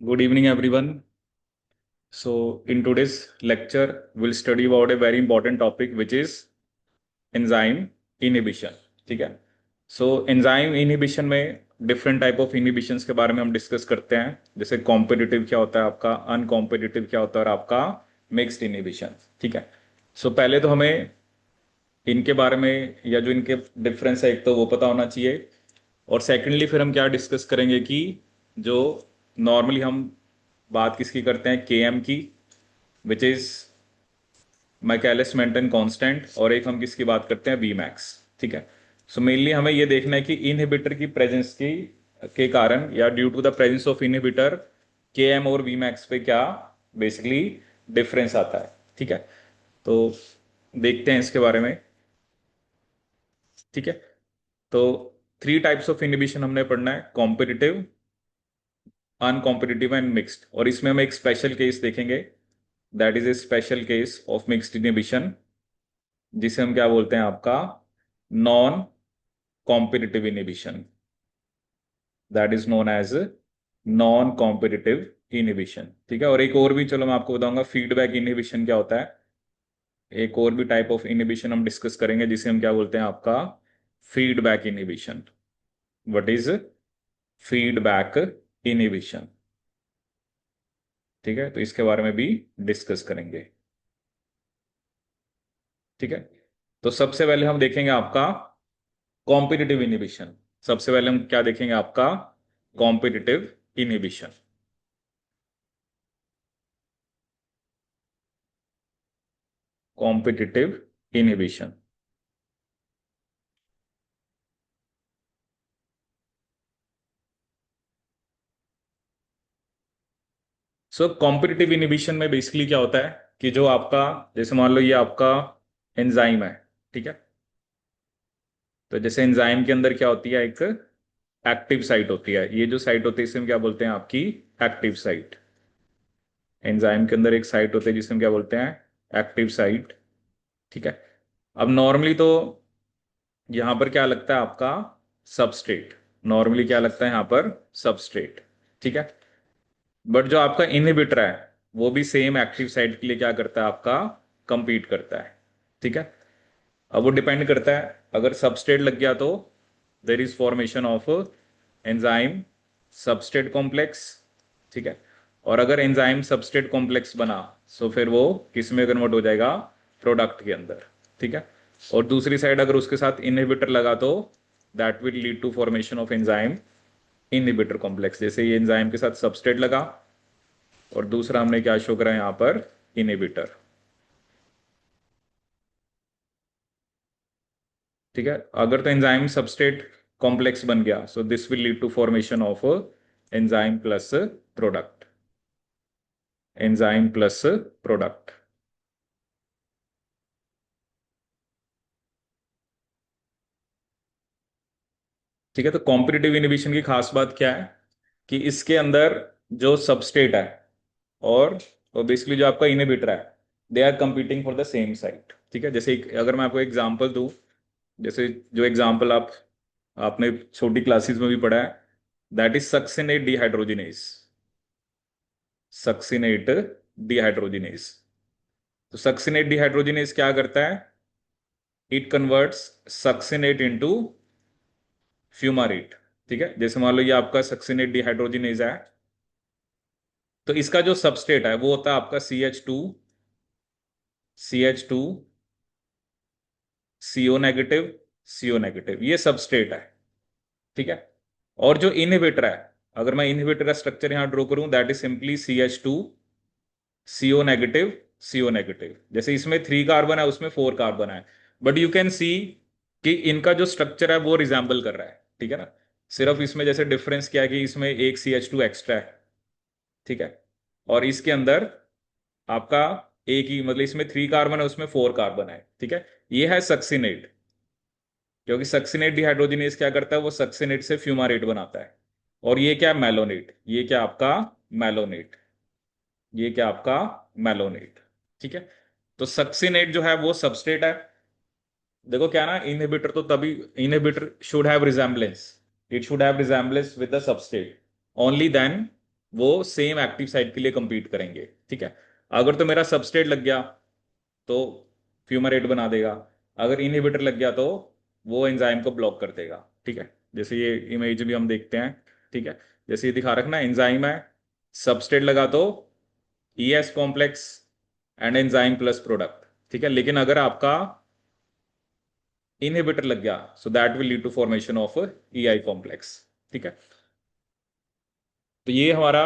Good evening, everyone. So, in today's lecture, we'll study about a very important topic, which is enzyme inhibition. ठीक है. So, enzyme inhibition में different type of inhibitions के बारे में हम discuss करते हैं. जैसे कॉम्पिटिटिव क्या होता है आपका, अनकॉम्पिटिटिव क्या होता है, और आपका मिक्स्ड इनहिबिशन. ठीक है. सो पहले तो हमें इनके बारे में या जो इनके डिफरेंस है एक तो वो पता होना चाहिए. और सेकेंडली फिर हम क्या डिस्कस करेंगे कि जो नॉर्मली हम बात किसकी करते हैं, के एम की, which is Michaelis Menten constant, और एक हम किसकी बात करते हैं, वी मैक्स. ठीक है. सो मेनली हमें ये देखना है कि इनहिबिटर की प्रेजेंस की के कारण या due to the presence of inhibitor K M और वी मैक्स पे क्या बेसिकली डिफरेंस आता है. ठीक है. तो देखते हैं इसके बारे में. ठीक है. तो थ्री टाइप्स ऑफ इनहिबिशन हमने पढ़ना है, कॉम्पिटिटिव, अनकॉम्पिटिटिव एंड मिक्स्ड. और इसमें हम एक स्पेशल केस देखेंगे, that is a special case of mixed inhibition, जिसे हम क्या बोलते हैं आपका, non competitive inhibition. That is known as non competitive inhibition. ठीक है. और एक और भी, चलो मैं आपको बताऊंगा फीडबैक इनहिबिशन क्या होता है. एक और भी टाइप ऑफ इनहिबिशन हम डिस्कस करेंगे, जिसे हम क्या बोलते हैं आपका, feedback inhibition. What is feedback inhibition. ठीक है. तो इसके बारे में भी डिस्कस करेंगे. ठीक है. तो सबसे पहले हम देखेंगे आपका कॉम्पिटिटिव इनहिबिशन. सबसे पहले हम क्या देखेंगे आपका, competitive inhibition. Competitive inhibition. So competitive inhibition में बेसिकली क्या होता है कि जो आपका, जैसे मान लो ये आपका एंजाइम है. ठीक है. तो जैसे एंजाइम के अंदर क्या होती है, एक एक्टिव साइट होती है. ये जो साइट होती है इसे हम क्या बोलते हैं, आपकी एक्टिव साइट. एंजाइम के अंदर एक साइट होती है जिसे हम क्या बोलते हैं, एक्टिव साइट. ठीक है. अब नॉर्मली तो यहां पर क्या लगता है आपका, सबस्ट्रेट. नॉर्मली क्या लगता है यहां पर, सबस्ट्रेट. ठीक है. बट जो आपका इनहिबिटर है वो भी सेम एक्टिव साइट के लिए क्या करता है आपका, कंपीट करता है. ठीक है. अब वो डिपेंड करता है, अगर सबस्ट्रेट लग गया तो there is formation of enzyme substrate complex. ठीक है. और अगर एंजाइम सबस्ट्रेट कॉम्प्लेक्स बना, सो फिर वो किस में कन्वर्ट हो जाएगा, प्रोडक्ट के अंदर. ठीक है. और दूसरी साइड अगर उसके साथ इनहिबिटर लगा तो that will lead to formation of enzyme inhibitor complex. जैसे ये एंजाइम के साथ सबस्ट्रेट लगा और दूसरा हमने क्या शो करा यहां पर, इनहिबिटर. ठीक है. अगर तो एंजाइम सबस्ट्रेट कॉम्प्लेक्स बन गया, so this will lead to formation of enzyme plus product. Enzyme plus product. ठीक है. तो कॉम्पिटिटिव इनहिबिशन की खास बात क्या है कि इसके अंदर जो सबस्ट्रेट है और बेसिकली जो आपका इनहिबिटर है, they are competing for the same site. ठीक है. जैसे अगर मैं आपको एग्जांपल दूं, जैसे जो एग्जांपल आपने छोटी क्लासेस में भी पढ़ा है, that is succinate dehydrogenase. Succinate dehydrogenase. तो सक्सिनेट डिहाइड्रोजिनेज क्या करता है, इट कन्वर्ट्स सक्सिनेट इनटू फ्यूमारेट. ठीक है. जैसे मान लो ये आपका सक्सिनेट डिहाइड्रोजिनेज है, तो इसका जो सबस्ट्रेट है वो होता है आपका CH2 CO negative, CO negative, ये सबस्ट्रेट है. ठीक है. और जो इनहिबिटर है, अगर मैं इनहिबिटर का स्ट्रक्चर यहां ड्रॉ करूं, that is simply CH2 CO negative, CO negative. जैसे इसमें 3 कार्बन है, उसमें 4 कार्बन है, बट यू कैन सी कि इनका जो स्ट्रक्चर है वो रिजेंबल कर रहा है. ठीक है ना. सिर्फ इसमें जैसे डिफरेंस क्या है कि इसमें एक CH2 एक्स्ट्रा है. ठीक है. और इसके अंदर आपका एक ही, मतलब इसमें 3 कार्बन है, उसमें 4 कार्बन है. ठीक है. ये है सक्सिनेट. क्योंकि सक्सिनेट डिहाइड्रोजिनेज क्या करता है, वो सक्सिनेट से फ्यूमारेट बनाता है. और ये क्या, मैलोनेट. ये क्या आपका, मैलोनेट. ये क्या आपका, मैलोनेट. ठीक है. तो सक्सिनेट जो है वो सबस्ट्रेट है. देखो क्या ना, इनहिबिटर तो तभी, inhibitor should have resemblance, it should have resemblance with the substrate, only then वो सेम एक्टिव साइट के लिए compete करेंगे। ठीक है। अगर तो मेरा सबस्ट्रेट लग गया तो फ्यूमारेट बना देगा, अगर इनहिबिटर लग गया तो वो एंजाइम को ब्लॉक कर देगा। ठीक है। जैसे ये इमेज भी हम देखते हैं। ठीक है। जैसे ये दिखा रखना, एंजाइम है, सबस्ट्रेट लगा तो ES complex and enzyme plus product. ठीक है। लेकिन अगर आपका इनहिबिटर लग गया so that will lead to formation of EI complex. ठीक है। तो ये हमारा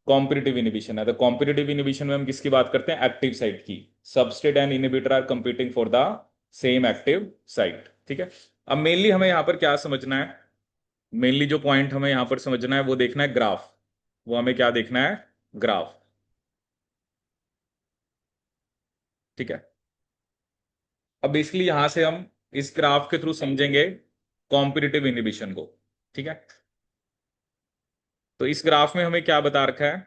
कॉम्पिटिटिव इनिबिशन है। तो कॉम्पिटिटिव इनिबिशन में हम किसकी बात करते हैं? एक्टिव साइट की। Substrate and inhibitor are competing for the same active site. ठीक है। अब मेनली हमें यहां पर क्या समझना है? मेनली जो पॉइंट हमें यहां पर समझना है वो देखना है ग्राफ। वो हमें क्या देखना है? ग्राफ। ठीक है। अब बेसिकली यहां से हम इस ग्राफ के थ्रू समझेंगे कॉम्पिटिटिव इनिबिशन को। ठीक है। तो इस ग्राफ में हमें क्या बता रखा है?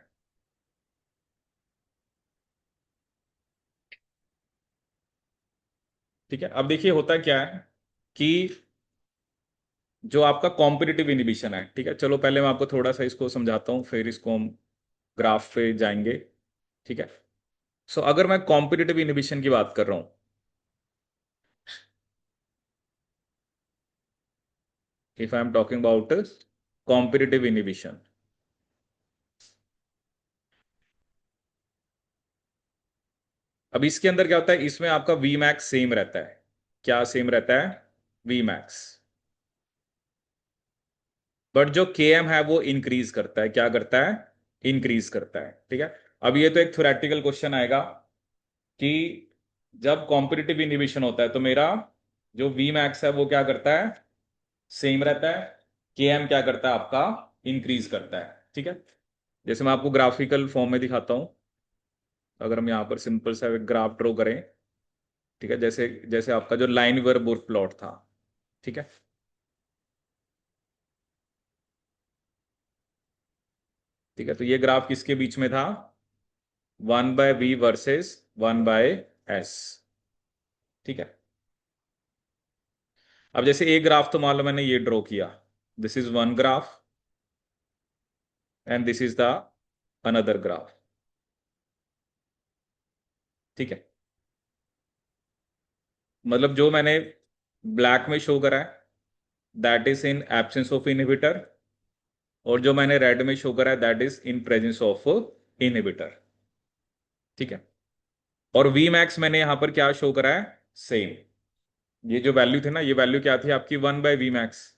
ठीक है। अब देखिए होता क्या है कि जो आपका कॉम्पिटिटिव इनिबिशन है, ठीक है, चलो पहले मैं आपको थोड़ा सा इसको समझाता हूँ, फिर इसको हम ग्राफ पे जाएंगे। ठीक है। सो अगर मैं कॉम्पिटिटिव इनिबिशन की बात कर रहा हूं, if I am talking about competitive inhibition, अब इसके अंदर क्या होता है? इसमें आपका वी मैक्स सेम रहता है। क्या सेम रहता है? V max. बट जो के एम है वो इंक्रीज करता है। क्या करता है? इंक्रीज करता है। ठीक है। अब ये तो एक थ्योरेटिकल क्वेश्चन आएगा कि जब कॉम्पिटिटिव इनिबिशन होता है तो मेरा जो वी मैक्स है वो क्या करता है? सेम रहता है। के एम क्या करता है आपका? इंक्रीज करता है। ठीक है। जैसे मैं आपको ग्राफिकल फॉर्म में दिखाता हूं। अगर हम यहाँ पर सिंपल सा एक ग्राफ ड्रॉ करें। ठीक है। जैसे जैसे आपका जो लाइन वर्बोर प्लॉट था। ठीक है। ठीक है। तो ये ग्राफ किसके बीच में था? 1/V versus 1/S। ठीक है। अब जैसे एक ग्राफ तो मान लो मैंने ये ड्रॉ किया, this is one graph and this is the another graph. ठीक है। मतलब जो मैंने ब्लैक में शो करा है that is in absence of inhibitor, और जो मैंने रेड में शो करा है that is in presence of inhibitor. ठीक है। और वी मैक्स मैंने यहां पर क्या शो करा है? सेम। ये जो वैल्यू थी ना, ये वैल्यू क्या थी आपकी? 1/V max.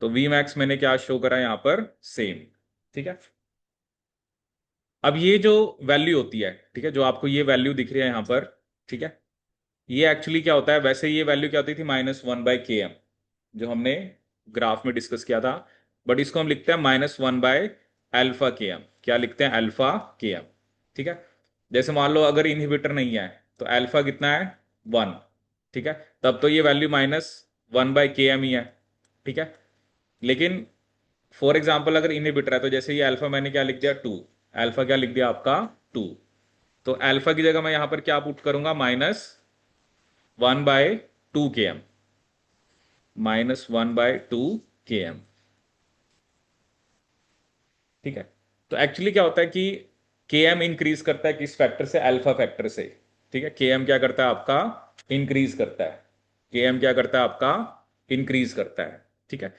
तो वी मैक्स मैंने क्या शो करा है यहां पर? सेम। ठीक है। अब ये जो वैल्यू होती है, ठीक है, जो आपको ये वैल्यू दिख रही है यहां पर, ठीक है, ये एक्चुअली क्या होता है? वैसे ये वैल्यू क्या होती थी? -1/Km, जो हमने ग्राफ में डिस्कस किया था। बट इसको हम लिखते हैं -1/α Km। क्या लिखते हैं? α Km। ठीक है। जैसे मान लो अगर इनहिबिटर नहीं है तो अल्फा कितना है? 1। ठीक है। तब तो ये वैल्यू -1/Km ही है। ठीक है। लेकिन फॉर एग्जाम्पल अगर इनहिबिटर है तो जैसे ये अल्फा मैंने क्या लिख दिया? 2। अल्फा क्या लिख दिया आपका? 2। तो अल्फा की जगह मैं यहां पर क्या पुट करूंगा? -1/2 Km। -1/2 Km। ठीक है। तो एक्चुअली क्या होता है कि Km इंक्रीज करता है किस फैक्टर से? अल्फा फैक्टर से। ठीक है। Km क्या करता है आपका? इंक्रीज करता है। Km क्या करता है आपका? इंक्रीज करता है। ठीक है।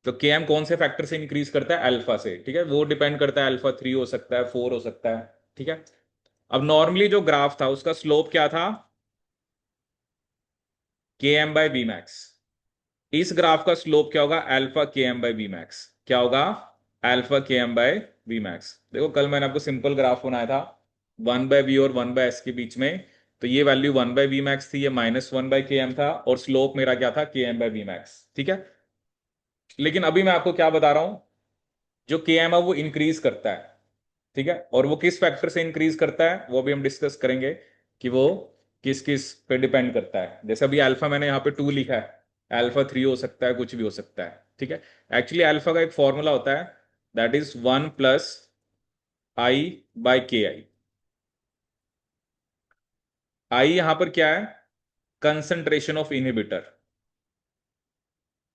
तो Km कौन से फैक्टर से इंक्रीज करता है? अल्फा से। ठीक है। वो डिपेंड करता है, अल्फा 3 हो सकता है, 4 हो सकता है। ठीक है। अब नॉर्मली जो ग्राफ था उसका स्लोप क्या था? Km/V max. इस ग्राफ का स्लोप क्या होगा? Alpha Km/V max. क्या होगा? Alpha Km/V max. देखो कल मैंने आपको सिंपल ग्राफ बनाया था 1/V और 1/S के बीच में। तो ये वैल्यू 1/V मैक्स थी, ये -1/Km था, और स्लोप मेरा क्या था? Km/V max. ठीक है। लेकिन अभी मैं आपको क्या बता रहा हूं, जो Km है वो इंक्रीज करता है। ठीक है। और वो किस फैक्टर से इंक्रीज करता है वो भी हम डिस्कस करेंगे कि वो किस किस पे डिपेंड करता है। जैसे अभी अल्फा मैंने यहाँ पे 2 लिखा है, अल्फा 3 हो सकता है, कुछ भी हो सकता है। ठीक है। एक्चुअली अल्फा का एक फॉर्मूला होता है दैट इज 1+I/Ki। आई यहां पर क्या है? Concentration of inhibitor.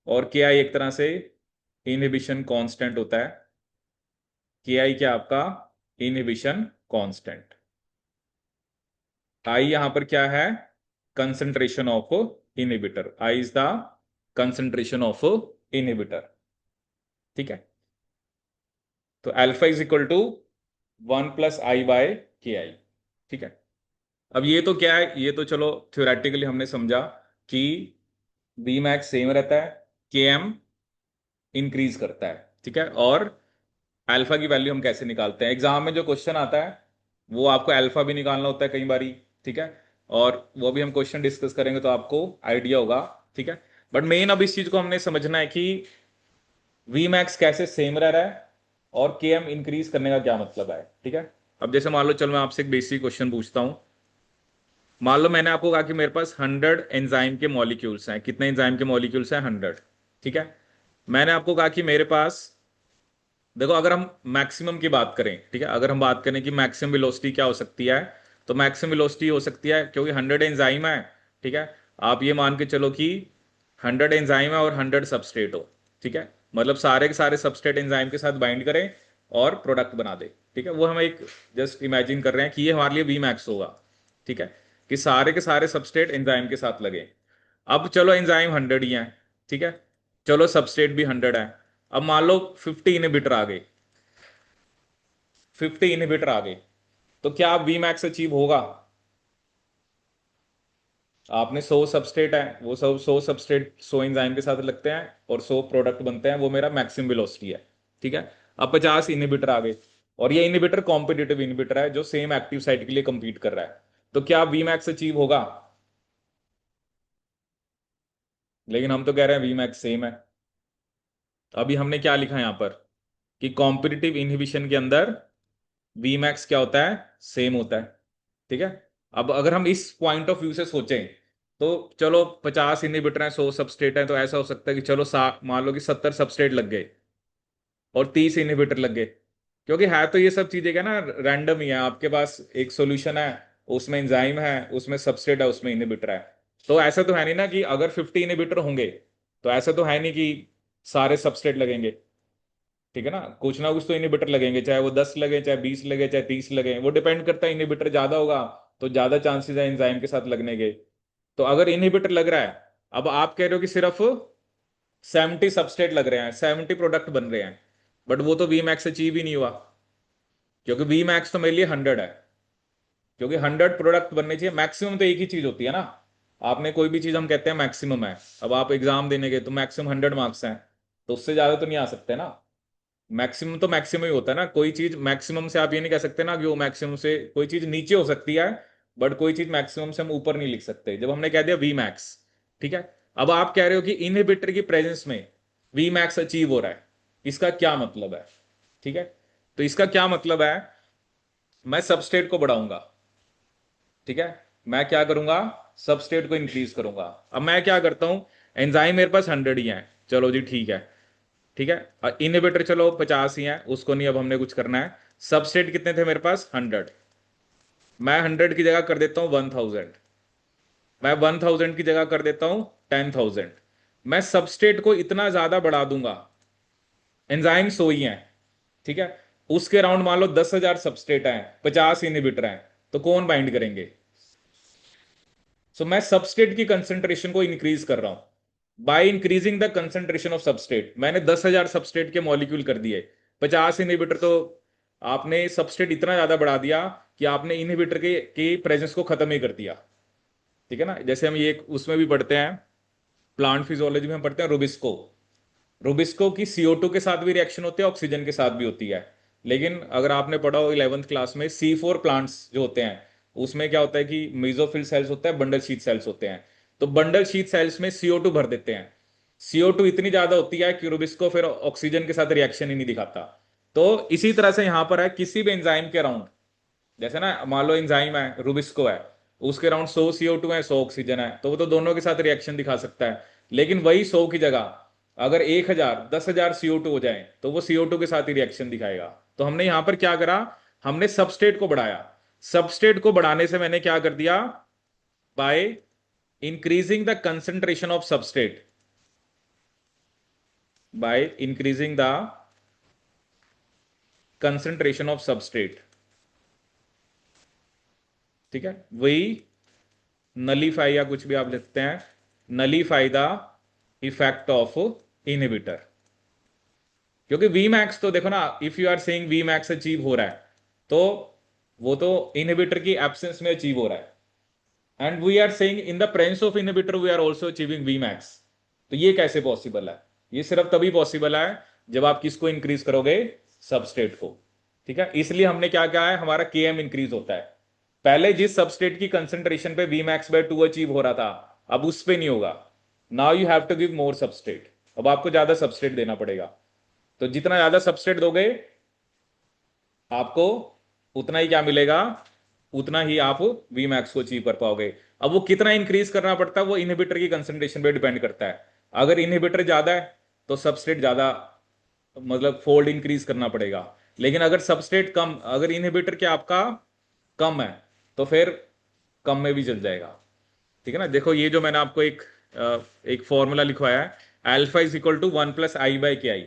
और के आई एक तरह से इनहिबिशन कांस्टेंट होता है। के आई क्या आपका इनहिबिशन कांस्टेंट। आई यहां पर क्या है concentration of inhibitor. I is the concentration of inhibitor. ठीक है। तो alpha is equal to 1 + I/, KI। ठीक है। अब ये तो क्या है, ये तो चलो थ्योरेटिकली हमने समझा कि बी मैक्स सेम रहता है, के एम इंक्रीज करता है। ठीक है। और अल्फा की वैल्यू हम कैसे निकालते हैं, एग्जाम में जो क्वेश्चन आता है वो आपको अल्फा भी निकालना होता है कई बारी। ठीक है। और वो भी हम क्वेश्चन डिस्कस करेंगे तो आपको आइडिया होगा। ठीक है। बट मेन अब इस चीज को हमने समझना है कि वी मैक्स कैसे सेम रह रहा है और के एम इंक्रीज करने का क्या मतलब है। ठीक है। अब जैसे मान लो, चलो मैं आपसे एक बेसिक क्वेश्चन पूछता हूं। मान लो मैंने आपको कहा कि मेरे पास 100 एंजाइम के मॉलिक्यूल्स हैं। कितने एंजाइम के मॉलिक्यूल्स हैं? 100। ठीक है। मैंने आपको कहा कि मेरे पास, देखो अगर हम मैक्सिमम की बात करें, ठीक है, अगर हम बात करें कि मैक्सिमम वेलोसिटी क्या हो सकती है, तो मैक्सिमम वेलोसिटी हो सकती है, क्योंकि 100 एंजाइम है। ठीक है। आप ये मान के चलो कि 100 एंजाइम है और 100 सबस्ट्रेट हो। ठीक है। मतलब सारे के सारे सबस्ट्रेट एंजाइम के साथ बाइंड करें और प्रोडक्ट बना दे। ठीक है। वो हम एक जस्ट इमेजिन कर रहे हैं कि ये हमारे लिए वी मैक्स होगा। ठीक है। कि सारे के सारे सबस्ट्रेट एंजाइम के साथ लगे। अब चलो एंजाइम 100 ही है। ठीक है। चलो सबस्ट्रेट भी 100 है। अब मान लो 50 इनहिबिटर आ गए। 50 इनहिबिटर आ गए, तो क्या वी मैक्स अचीव होगा? आपने 100 सबस्ट्रेट है, वो सब 100 सबस्ट्रेट 100 एंजाइम के साथ लगते हैं और 100 प्रोडक्ट बनते हैं, वो मेरा मैक्सिमम वेलोसिटी है। ठीक है। अब 50 इनहिबिटर आ गए, और ये इनहिबिटर कॉम्पिटिटिव इनहिबिटर है जो सेम एक्टिव साइट के लिए कंपीट कर रहा है। तो क्या वी मैक्स अचीव होगा? लेकिन हम तो कह रहे हैं वी मैक्स सेम है। अभी हमने क्या लिखा है यहां पर कि कॉम्पिटिटिव इनहिबिशन के अंदर वी मैक्स क्या होता है? सेम होता है। ठीक है। अब अगर हम इस पॉइंट ऑफ व्यू से सोचें, तो चलो 50 इनहिबिटर हैं, 100 सबस्ट्रेट हैं, तो ऐसा हो सकता है कि चलो मान लो कि 70 सबस्ट्रेट लग गए और 30 इनहिबिटर लग गए। क्योंकि है तो ये सब चीजें क्या ना रैंडम ही है। आपके पास एक सॉल्यूशन है, उसमें एंजाइम है, उसमें सबस्ट्रेट है, उसमें इनहिबिटर है। तो ऐसा तो है नहीं ना कि अगर 50 इनहिबिटर होंगे तो ऐसा तो है नहीं कि सारे सबस्ट्रेट लगेंगे। ठीक है ना, कुछ ना कुछ तो इनहिबिटर लगेंगे, चाहे वो 10 लगे, चाहे 20 लगे, चाहे 30 लगे, वो डिपेंड करता है। इनहिबिटर ज्यादा होगा तो ज्यादा चांसेस है एंजाइम के साथ लगने के। तो अगर इनहिबिटर लग रहा है, अब आप कह रहे हो कि सिर्फ 70 सबस्ट्रेट लग रहे हैं, 70 प्रोडक्ट बन रहे हैं, बट वो तो वी मैक्स अचीव ही नहीं हुआ, क्योंकि वी मैक्स तो मेरे लिए 100 है। क्योंकि 100 प्रोडक्ट बनने चाहिए। मैक्सिमम तो एक ही चीज होती है ना। आपने कोई भी चीज हम कहते हैं मैक्सिमम है, अब आप एग्जाम देने गए तो मैक्सिमम 100 मार्क्स हैं, तो उससे ज्यादा तो नहीं आ सकते ना। मैक्सिमम तो मैक्सिमम ही होता है ना। कोई चीज मैक्सिमम से आप ये नहीं कह सकते ना कि वो मैक्सिमम से कोई चीज नीचे हो सकती है, बट कोई चीज मैक्सिमम से हम ऊपर नहीं लिख सकते जब हमने कह दिया वी मैक्स। ठीक है। अब आप कह रहे हो कि इनहिबिटर की प्रेजेंस में वी मैक्स अचीव हो रहा है, इसका क्या मतलब है? ठीक है। तो इसका क्या मतलब है, मैं सबस्ट्रेट को बढ़ाऊंगा। ठीक है। मैं क्या करूंगा? सबस्ट्रेट को इंक्रीज करूंगा। अब मैं क्या करता हूं, एंजाइम मेरे पास 100 ही है, चलो जी ठीक है। ठीक है। इनहिबिटर चलो 50 ही है, उसको नहीं अब हमने कुछ करना है। सबस्ट्रेट कितने थे मेरे पास? 100। मैं 100 की जगह कर देता हूं 1000। मैं 1000 की जगह कर देता हूं 10,000। मैं सबस्ट्रेट को इतना ज्यादा बढ़ा दूंगा, एंजाइम 100 ही है। ठीक है। उसके अराउंड मान लो 10,000 सबस्ट्रेट है, 50 इनहिबिटर है, तो कौन बाइंड करेंगे? सो मैं सबस्ट्रेट की कंसेंट्रेशन को इंक्रीज कर रहा हूं by increasing the concentration of substrate. मैंने 10,000 सबस्ट्रेट के मॉलिक्यूल कर दिए, 50 इनहिबिटर, तो आपने सबस्ट्रेट इतना ज्यादा बढ़ा दिया कि आपने इनहिबिटर के प्रेजेंस को खत्म ही कर दिया। ठीक है ना। जैसे हम ये उसमें भी पढ़ते हैं, प्लांट फिजियोलॉजी में हम पढ़ते हैं रुबिस्को। रुबिस्को की CO2 के साथ भी रिएक्शन होती है, ऑक्सीजन के साथ भी होती है। लेकिन अगर आपने पढ़ा हो 11th क्लास में, C4 प्लांट्स जो होते हैं, उसमें क्या होता है कि मेसोफिल सेल्स होता है, बंडल शीथ सेल्स होते हैं। तो बंडल शीथ सेल्स में CO2 भर देते हैं। CO2 इतनी ज्यादा होती है कि रुबिस्को फिर ऑक्सीजन के साथ रिएक्शन ही नहीं दिखाता। तो इसी तरह से यहां पर है, किसी भी एंजाइम के अराउंड, जैसे ना मान लो एंजाइम है, रुबिस्को है, उसके अराउंड 100 CO2 है, 100 ऑक्सीजन है, तो वो तो दोनों के साथ रिएक्शन दिखा सकता है। लेकिन वही 100 की जगह अगर 1000 10,000 CO2 हो जाए तो वो CO2 के साथ ही रिएक्शन दिखाएगा। तो हमने यहां पर क्या करा, हमने सबस्ट्रेट को बढ़ाया। सबस्ट्रेट को बढ़ाने से मैंने क्या कर दिया, by increasing the concentration of substrate. By increasing the concentration of substrate, ठीक है, वही नलीफाई या कुछ भी आप लिखते हैं, nullify the effect of inhibitor. क्योंकि वी मैक्स तो देखो ना, if you are saying V max achieve हो रहा है, तो वो तो इनहिबिटर की एब्सेंस में अचीव हो रहा है, and we are saying in the presence of inhibitor we are also achieving V max. तो ये कैसे पॉसिबल है? ये सिर्फ तभी पॉसिबल है जब आप किसको इंक्रीज करोगे, सबस्ट्रेट को, ठीक है। इसलिए हमने क्या कहा है, हमारा के एम इंक्रीज होता है। पहले जिस सबस्ट्रेट की कंसेंट्रेशन पे वी मैक्स बाय 2 अचीव हो रहा था, अब उस पे नहीं होगा। Now you have to give more substrate, अब आपको ज्यादा सबस्ट्रेट देना पड़ेगा। तो जितना ज्यादा सबस्ट्रेट दोगे, आपको उतना ही क्या मिलेगा, उतना ही आप वी मैक्स को अचीव कर पाओगे। अब वो कितना इंक्रीज करना पड़ता है, वो इनहिबिटर की कंसंट्रेशन पे डिपेंड करता है। अगर इनहिबिटर ज्यादा है तो सबस्ट्रेट ज्यादा, मतलब फोल्ड इंक्रीज करना पड़ेगा। लेकिन अगर सबस्ट्रेट कम, अगर इनहिबिटर क्या आपका कम है, तो फिर कम में भी चल जाएगा, ठीक है ना। देखो ये जो मैंने आपको एक फॉर्मूला लिखवाया है, alpha is equal to 1 + I/Ki।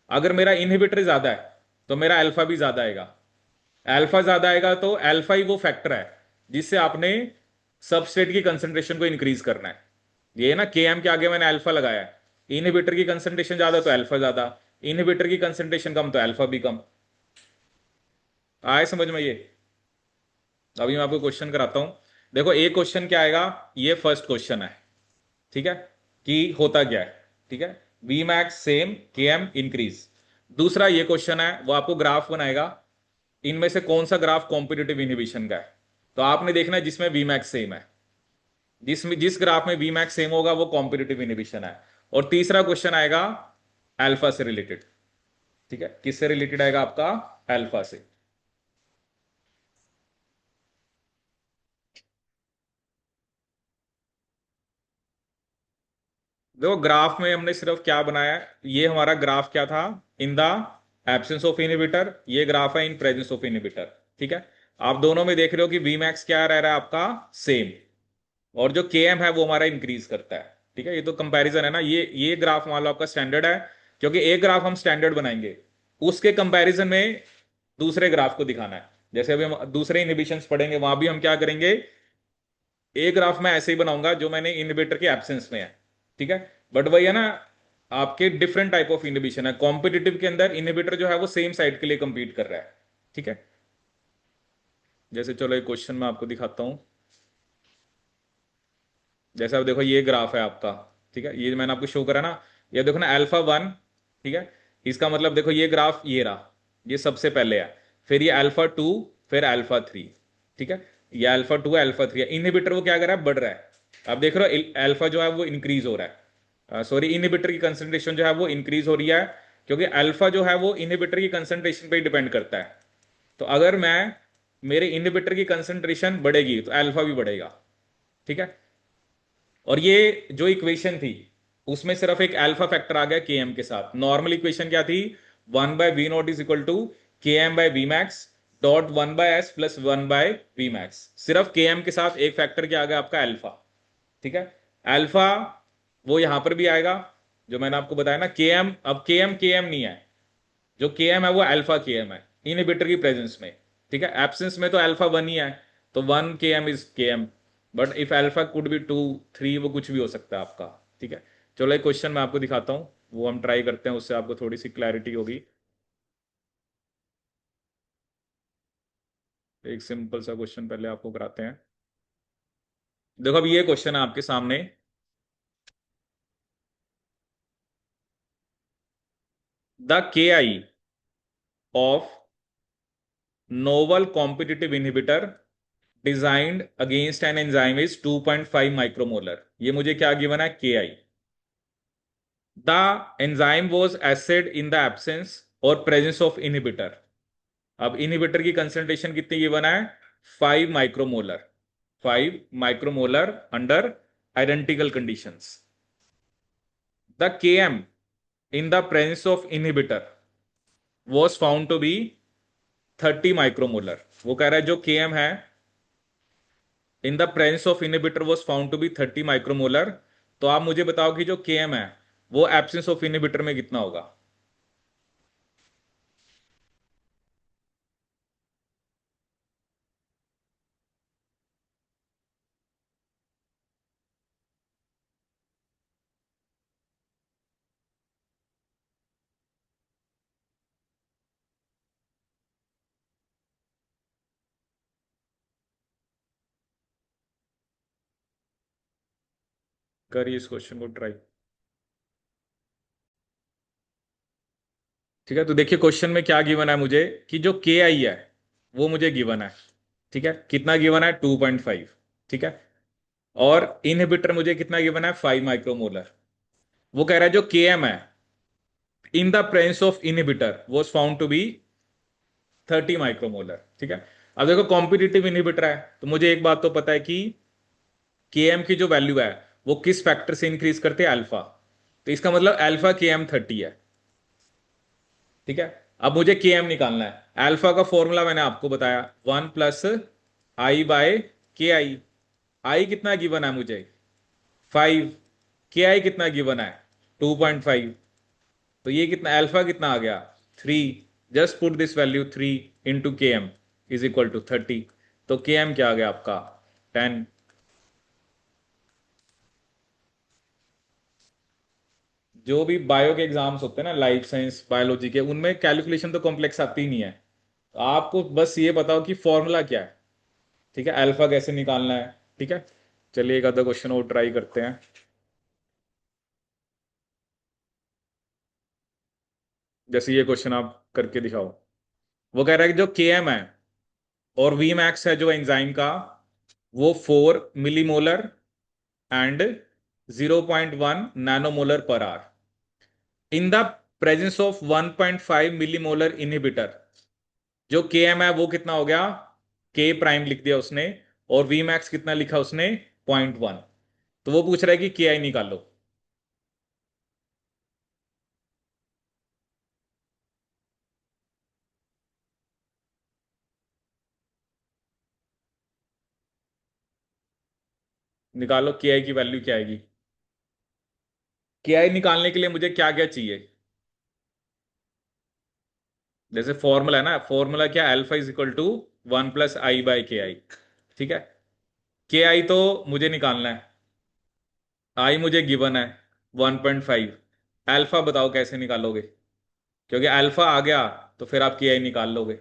अगर मेरा इनहिबिटर ज्यादा है तो मेरा अल्फा भी ज्यादा आएगा। अल्फा ज्यादा आएगा तो अल्फा ही वो फैक्टर है जिससे आपने सबस्ट्रेट की कंसंट्रेशन को इंक्रीज करना है। ये ना के एम के आगे मैंने अल्फा लगाया है। इनहिबिटर की कंसंट्रेशन ज्यादा तो अल्फा ज्यादा, इनहिबिटर की कंसंट्रेशन कम तो अल्फा भी कम। आए समझ में ये? अभी मैं आपको क्वेश्चन कराता हूं। देखो एक क्वेश्चन क्या आएगा, ये फर्स्ट क्वेश्चन है, ठीक है, कि होता क्या है, ठीक है, वी मैक्स सेम के एम इंक्रीज। दूसरा ये क्वेश्चन है, वो आपको ग्राफ बनाएगा, इनमें से कौन सा ग्राफ कॉम्पिटिटिव इनहिबिशन का है। तो आपने देखना है जिसमें वी मैक्स सेम है, जिस ग्राफ में वी मैक्स सेम होगा वो कॉम्पिटिटिव इनहिबिशन है। और तीसरा क्वेश्चन आएगा अल्फा से रिलेटेड, ठीक है, किससे रिलेटेड आएगा आपका, अल्फा से। देखो ग्राफ में हमने सिर्फ क्या बनाया है, ये हमारा ग्राफ क्या था, इन द एब्सेंस ऑफ इनहिबिटर, ये ग्राफ है इन प्रेजेंस ऑफ इनहिबिटर, ठीक है। आप दोनों में देख रहे हो कि वी मैक्स क्या रह रहा है आपका, सेम, और जो के एम है वो हमारा इंक्रीज करता है, ठीक है। ये तो कंपैरिजन है ना, ये ग्राफ मान लो आपका स्टैंडर्ड है, क्योंकि एक ग्राफ हम स्टैंडर्ड बनाएंगे, उसके कंपैरिजन में दूसरे ग्राफ को दिखाना है। जैसे अभी हम दूसरे इनहिबिशंस पढ़ेंगे, वहां भी हम क्या करेंगे, एक ग्राफ मैं ऐसे ही बनाऊंगा जो मैंने इनहिबिटर के एब्सेंस में है, ठीक है। बट वही है ना, आपके डिफरेंट टाइप ऑफ इनहिबिशन है। कॉम्पिटिटिव के अंदर इनहिबिटर जो है वो सेम साइड के लिए कंपीट कर रहा है, ठीक है। जैसे चलो एक क्वेश्चन मैं आपको दिखाता हूं। जैसे आप देखो ये ग्राफ है आपका, ठीक है, ये मैंने आपको शो करा ना, ये देखो ना अल्फा 1, ठीक है, इसका मतलब देखो ये ग्राफ ये रहा, ये सबसे पहले है, फिर ये अल्फा 2, फिर अल्फा 3, ठीक है, ये अल्फा 2 अल्फा 3 है। इनहिबिटर वो क्या कर रहा है, बढ़ रहा है। अब देख रहे हो अल्फा जो है वो इंक्रीज हो रहा है, सॉरी इनहिबिटर की कंसंट्रेशन जो है वो इंक्रीज हो रही है, क्योंकि अल्फा जो है वो इनहिबिटर की कंसंट्रेशन पे डिपेंड करता है। तो अगर मैं, मेरे इनहिबिटर की कंसंट्रेशन बढ़ेगी तो अल्फा भी बढ़ेगा, ठीक है। और ये जो इक्वेशन थी उसमें सिर्फ एक अल्फा फैक्टर आ गया के एम के साथ। नॉर्मल इक्वेशन क्या थी, 1/V0 is equal to K M by V max dot 1/S plus 1/V max. सिर्फ के एम के साथ एक फैक्टर क्या आ गया आपका, अल्फा, ठीक है। अल्फा वो यहां पर भी आएगा, जो मैंने आपको बताया ना के एम, अब के एम नहीं है, जो के एम है वो अल्फा के एम है इनहिबिटर की प्रेजेंस में, ठीक है। एब्सेंस में तो अल्फा 1 ही है, तो 1 km is K M, but if alpha could be 2 3, वो कुछ भी हो सकता है आपका, ठीक है। चलो एक क्वेश्चन मैं आपको दिखाता हूँ, वो हम ट्राई करते हैं, उससे आपको थोड़ी सी क्लैरिटी होगी। एक सिंपल सा क्वेश्चन पहले आपको कराते हैं। देखो अब ये क्वेश्चन है आपके सामने, the K I of novel competitive inhibitor designed against an enzyme is 2.5 micromolar. ये मुझे क्या गिवन है, K I. The enzyme was assayed in the absence और प्रेजेंस ऑफ इनहिबिटर। अब इनहिबिटर की कंसंट्रेशन कितनी गिवन है, 5 micromolar, 5 micromolar under identical conditions. The K M in the presence of inhibitor was found to be 30 micromolar. वो कह रहा है जो के एम है in the presence of inhibitor was found to be 30 micromolar. तो आप मुझे बताओ कि जो के एम है वो एब्सेंस ऑफ इनहिबिटर में कितना होगा? करिए इस क्वेश्चन को ट्राई। ठीक है, तो देखिए क्वेश्चन में क्या गिवन है मुझे, कि जो के आई है वो मुझे गिवन है। ठीक है, कितना गिवन है? 2.5। ठीक है, और इनहिबिटर मुझे कितना गिवन है? 5 माइक्रोमोलर। वो कह रहा है जो के एम है in the presence of inhibitor was found to be 30 micromolar. ठीक है, अब देखो कॉम्पिटिटिव इनहिबिटर है, तो मुझे एक बात तो पता है कि के एम की जो वैल्यू है वो किस फैक्टर से इंक्रीज करते हैं? अल्फा। तो इसका मतलब अल्फा के एम 30 है। ठीक है, अब मुझे के एम निकालना है। अल्फा का फॉर्मूला मैंने आपको बताया, 1 + I/, के आई। आई कितना गिवन है मुझे? 5। के आई कितना गिवन है? 2.5। तो ये कितना, अल्फा कितना आ गया? 3। Just put this value 3 into के एम इज इक्वल टू 30। तो के एम क्या आ गया आपका? 10। जो भी बायो के एग्जाम्स होते हैं ना, लाइफ साइंस बायोलॉजी के, उनमें कैलकुलेशन तो कॉम्प्लेक्स आती ही नहीं है। तो आपको बस ये बताओ कि फॉर्मूला क्या है। ठीक है, अल्फा कैसे निकालना है। ठीक है, चलिए एक आधा क्वेश्चन और ट्राई करते हैं। जैसे ये क्वेश्चन आप करके दिखाओ। वो कह रहा है कि जो के एम है और वी मैक्स है जो एंजाइम का, वो 4 millimolar and 0.1 nanomolar per hour in the presence of 1.5 millimolar inhibitor. जो के एम है वो कितना हो गया? के प्राइम लिख दिया उसने, और वी मैक्स कितना लिखा उसने? 0.1। तो वो पूछ रहा है कि के आई निकालो। निकालो के आई की वैल्यू क्या आएगी। के आई निकालने के लिए मुझे क्या क्या चाहिए? जैसे फॉर्मूला है ना, फॉर्मूला क्या? अल्फा इज इक्वल टू 1 + I/के आई। ठीक है, के आई तो मुझे निकालना है। आई मुझे गिवन है 1.5। अल्फा बताओ कैसे निकालोगे? क्योंकि अल्फा आ गया तो फिर आप के आई निकाल लोगे।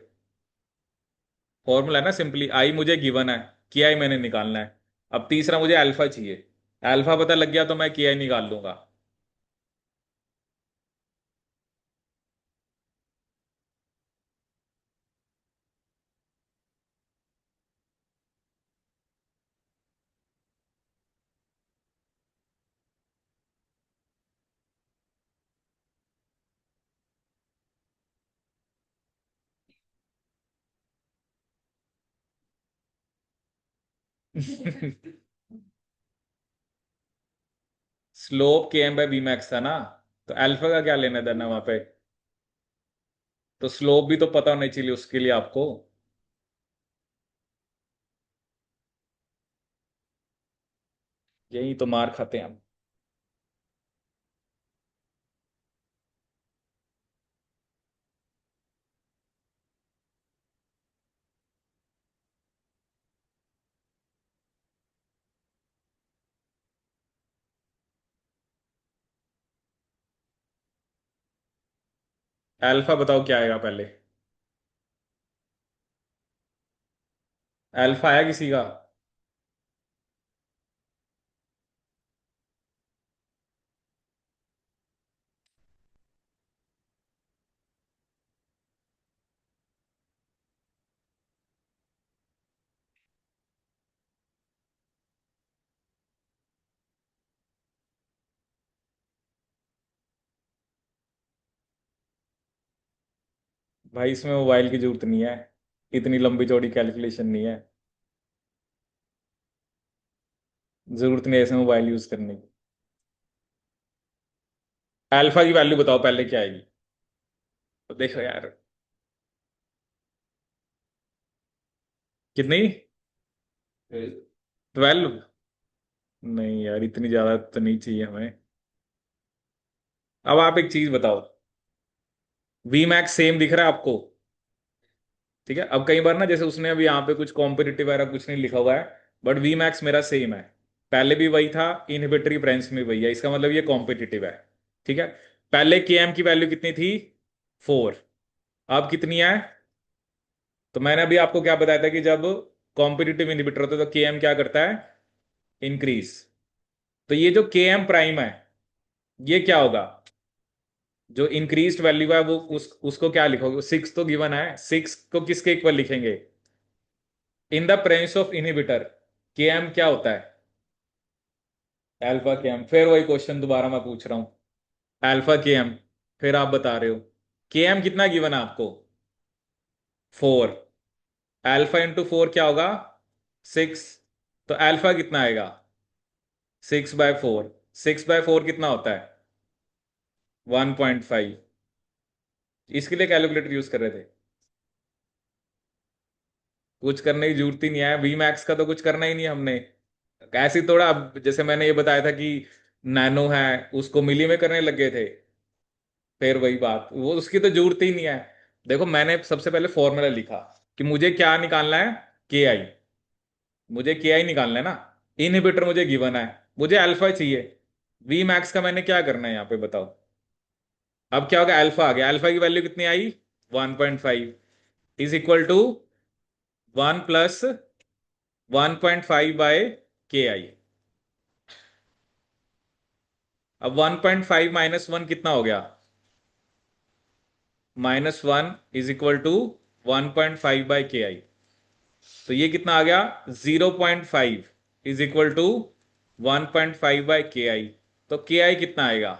फॉर्मूला है ना, सिंपली आई मुझे गिवन है, के आई मैंने निकालना है। अब तीसरा मुझे अल्फा चाहिए। अल्फा पता लग गया तो मैं के आई निकाल लूंगा। स्लोप के एम बाय बी मैक्स था ना, तो अल्फा का क्या लेना देना वहां पे? तो स्लोप भी तो पता होनी चाहिए उसके लिए आपको। यही तो मार खाते हैं हम। अल्फा बताओ क्या आएगा पहले। अल्फा आया किसी का? भाई इसमें मोबाइल की जरूरत नहीं है, इतनी लंबी चौड़ी कैलकुलेशन नहीं है। जरूरत नहीं है इसमें मोबाइल यूज करने की। अल्फा की वैल्यू बताओ पहले क्या आएगी। तो देखो यार। कितनी? 12? नहीं यार, इतनी ज्यादा तो नहीं चाहिए हमें। अब आप एक चीज बताओ, वी मैक्स सेम दिख रहा है आपको? ठीक है, अब कई बार ना जैसे उसने अभी यहाँ पे कुछ कॉम्पिटिटिव वगैरह कुछ नहीं लिखा हुआ है, बट वी मैक्स मेरा सेम है, पहले भी वही था, इनहिबिटरी ब्रांच में वही है, इसका मतलब ये कॉम्पिटिटिव है। ठीक है, पहले के एम की वैल्यू कितनी थी? 4, अब कितनी है? तो मैंने अभी आपको क्या बताया था कि जब कॉम्पिटिटिव इनहिबिटर होता है तो के एम क्या करता है? इंक्रीज। तो ये जो के एम प्राइम है, ये क्या होगा? जो इंक्रीज्ड वैल्यू है वो उसको क्या लिखोगे? 6 तो गिवन है, 6 को किसके इक्वल लिखेंगे? इन the presence of inhibitor K M क्या होता है? अल्फा के एम। फिर वही क्वेश्चन दोबारा मैं पूछ रहा हूं, अल्फा के एम। फिर आप बता रहे हो के एम कितना गिवन है आपको? 4। अल्फा इंटू 4 क्या होगा? 6। तो अल्फा कितना आएगा? 6/4। 6/4 कितना होता है? 1.5। इसके लिए कैलकुलेटर यूज कर रहे थे? कुछ करने की जरूरत ही नहीं है, वी मैक्स का तो कुछ करना ही नहीं है हमने। ऐसे ही थोड़ा, अब जैसे मैंने ये बताया था कि नैनो है, उसको मिली में करने लग गए थे, फिर वही बात, वो उसकी तो जरूरत ही नहीं है। देखो मैंने सबसे पहले फॉर्मूला लिखा कि मुझे क्या निकालना है? के आई। मुझे के आई निकालना है ना, इनहिबिटर मुझे गिवन है, मुझे अल्फा चाहिए। वी मैक्स का मैंने क्या करना है यहाँ पे बताओ? अब क्या होगा? अल्फा आ गया, अल्फा की वैल्यू कितनी आई? 1.5 is equal to 1 plus 1.5/KI। अब 1.5 -1 कितना हो गया? -1 इज इक्वल टू 1.5/KI। तो ये कितना आ गया? 0.5 इज इक्वल टू 1.5/KI। तो के आई कितना आएगा?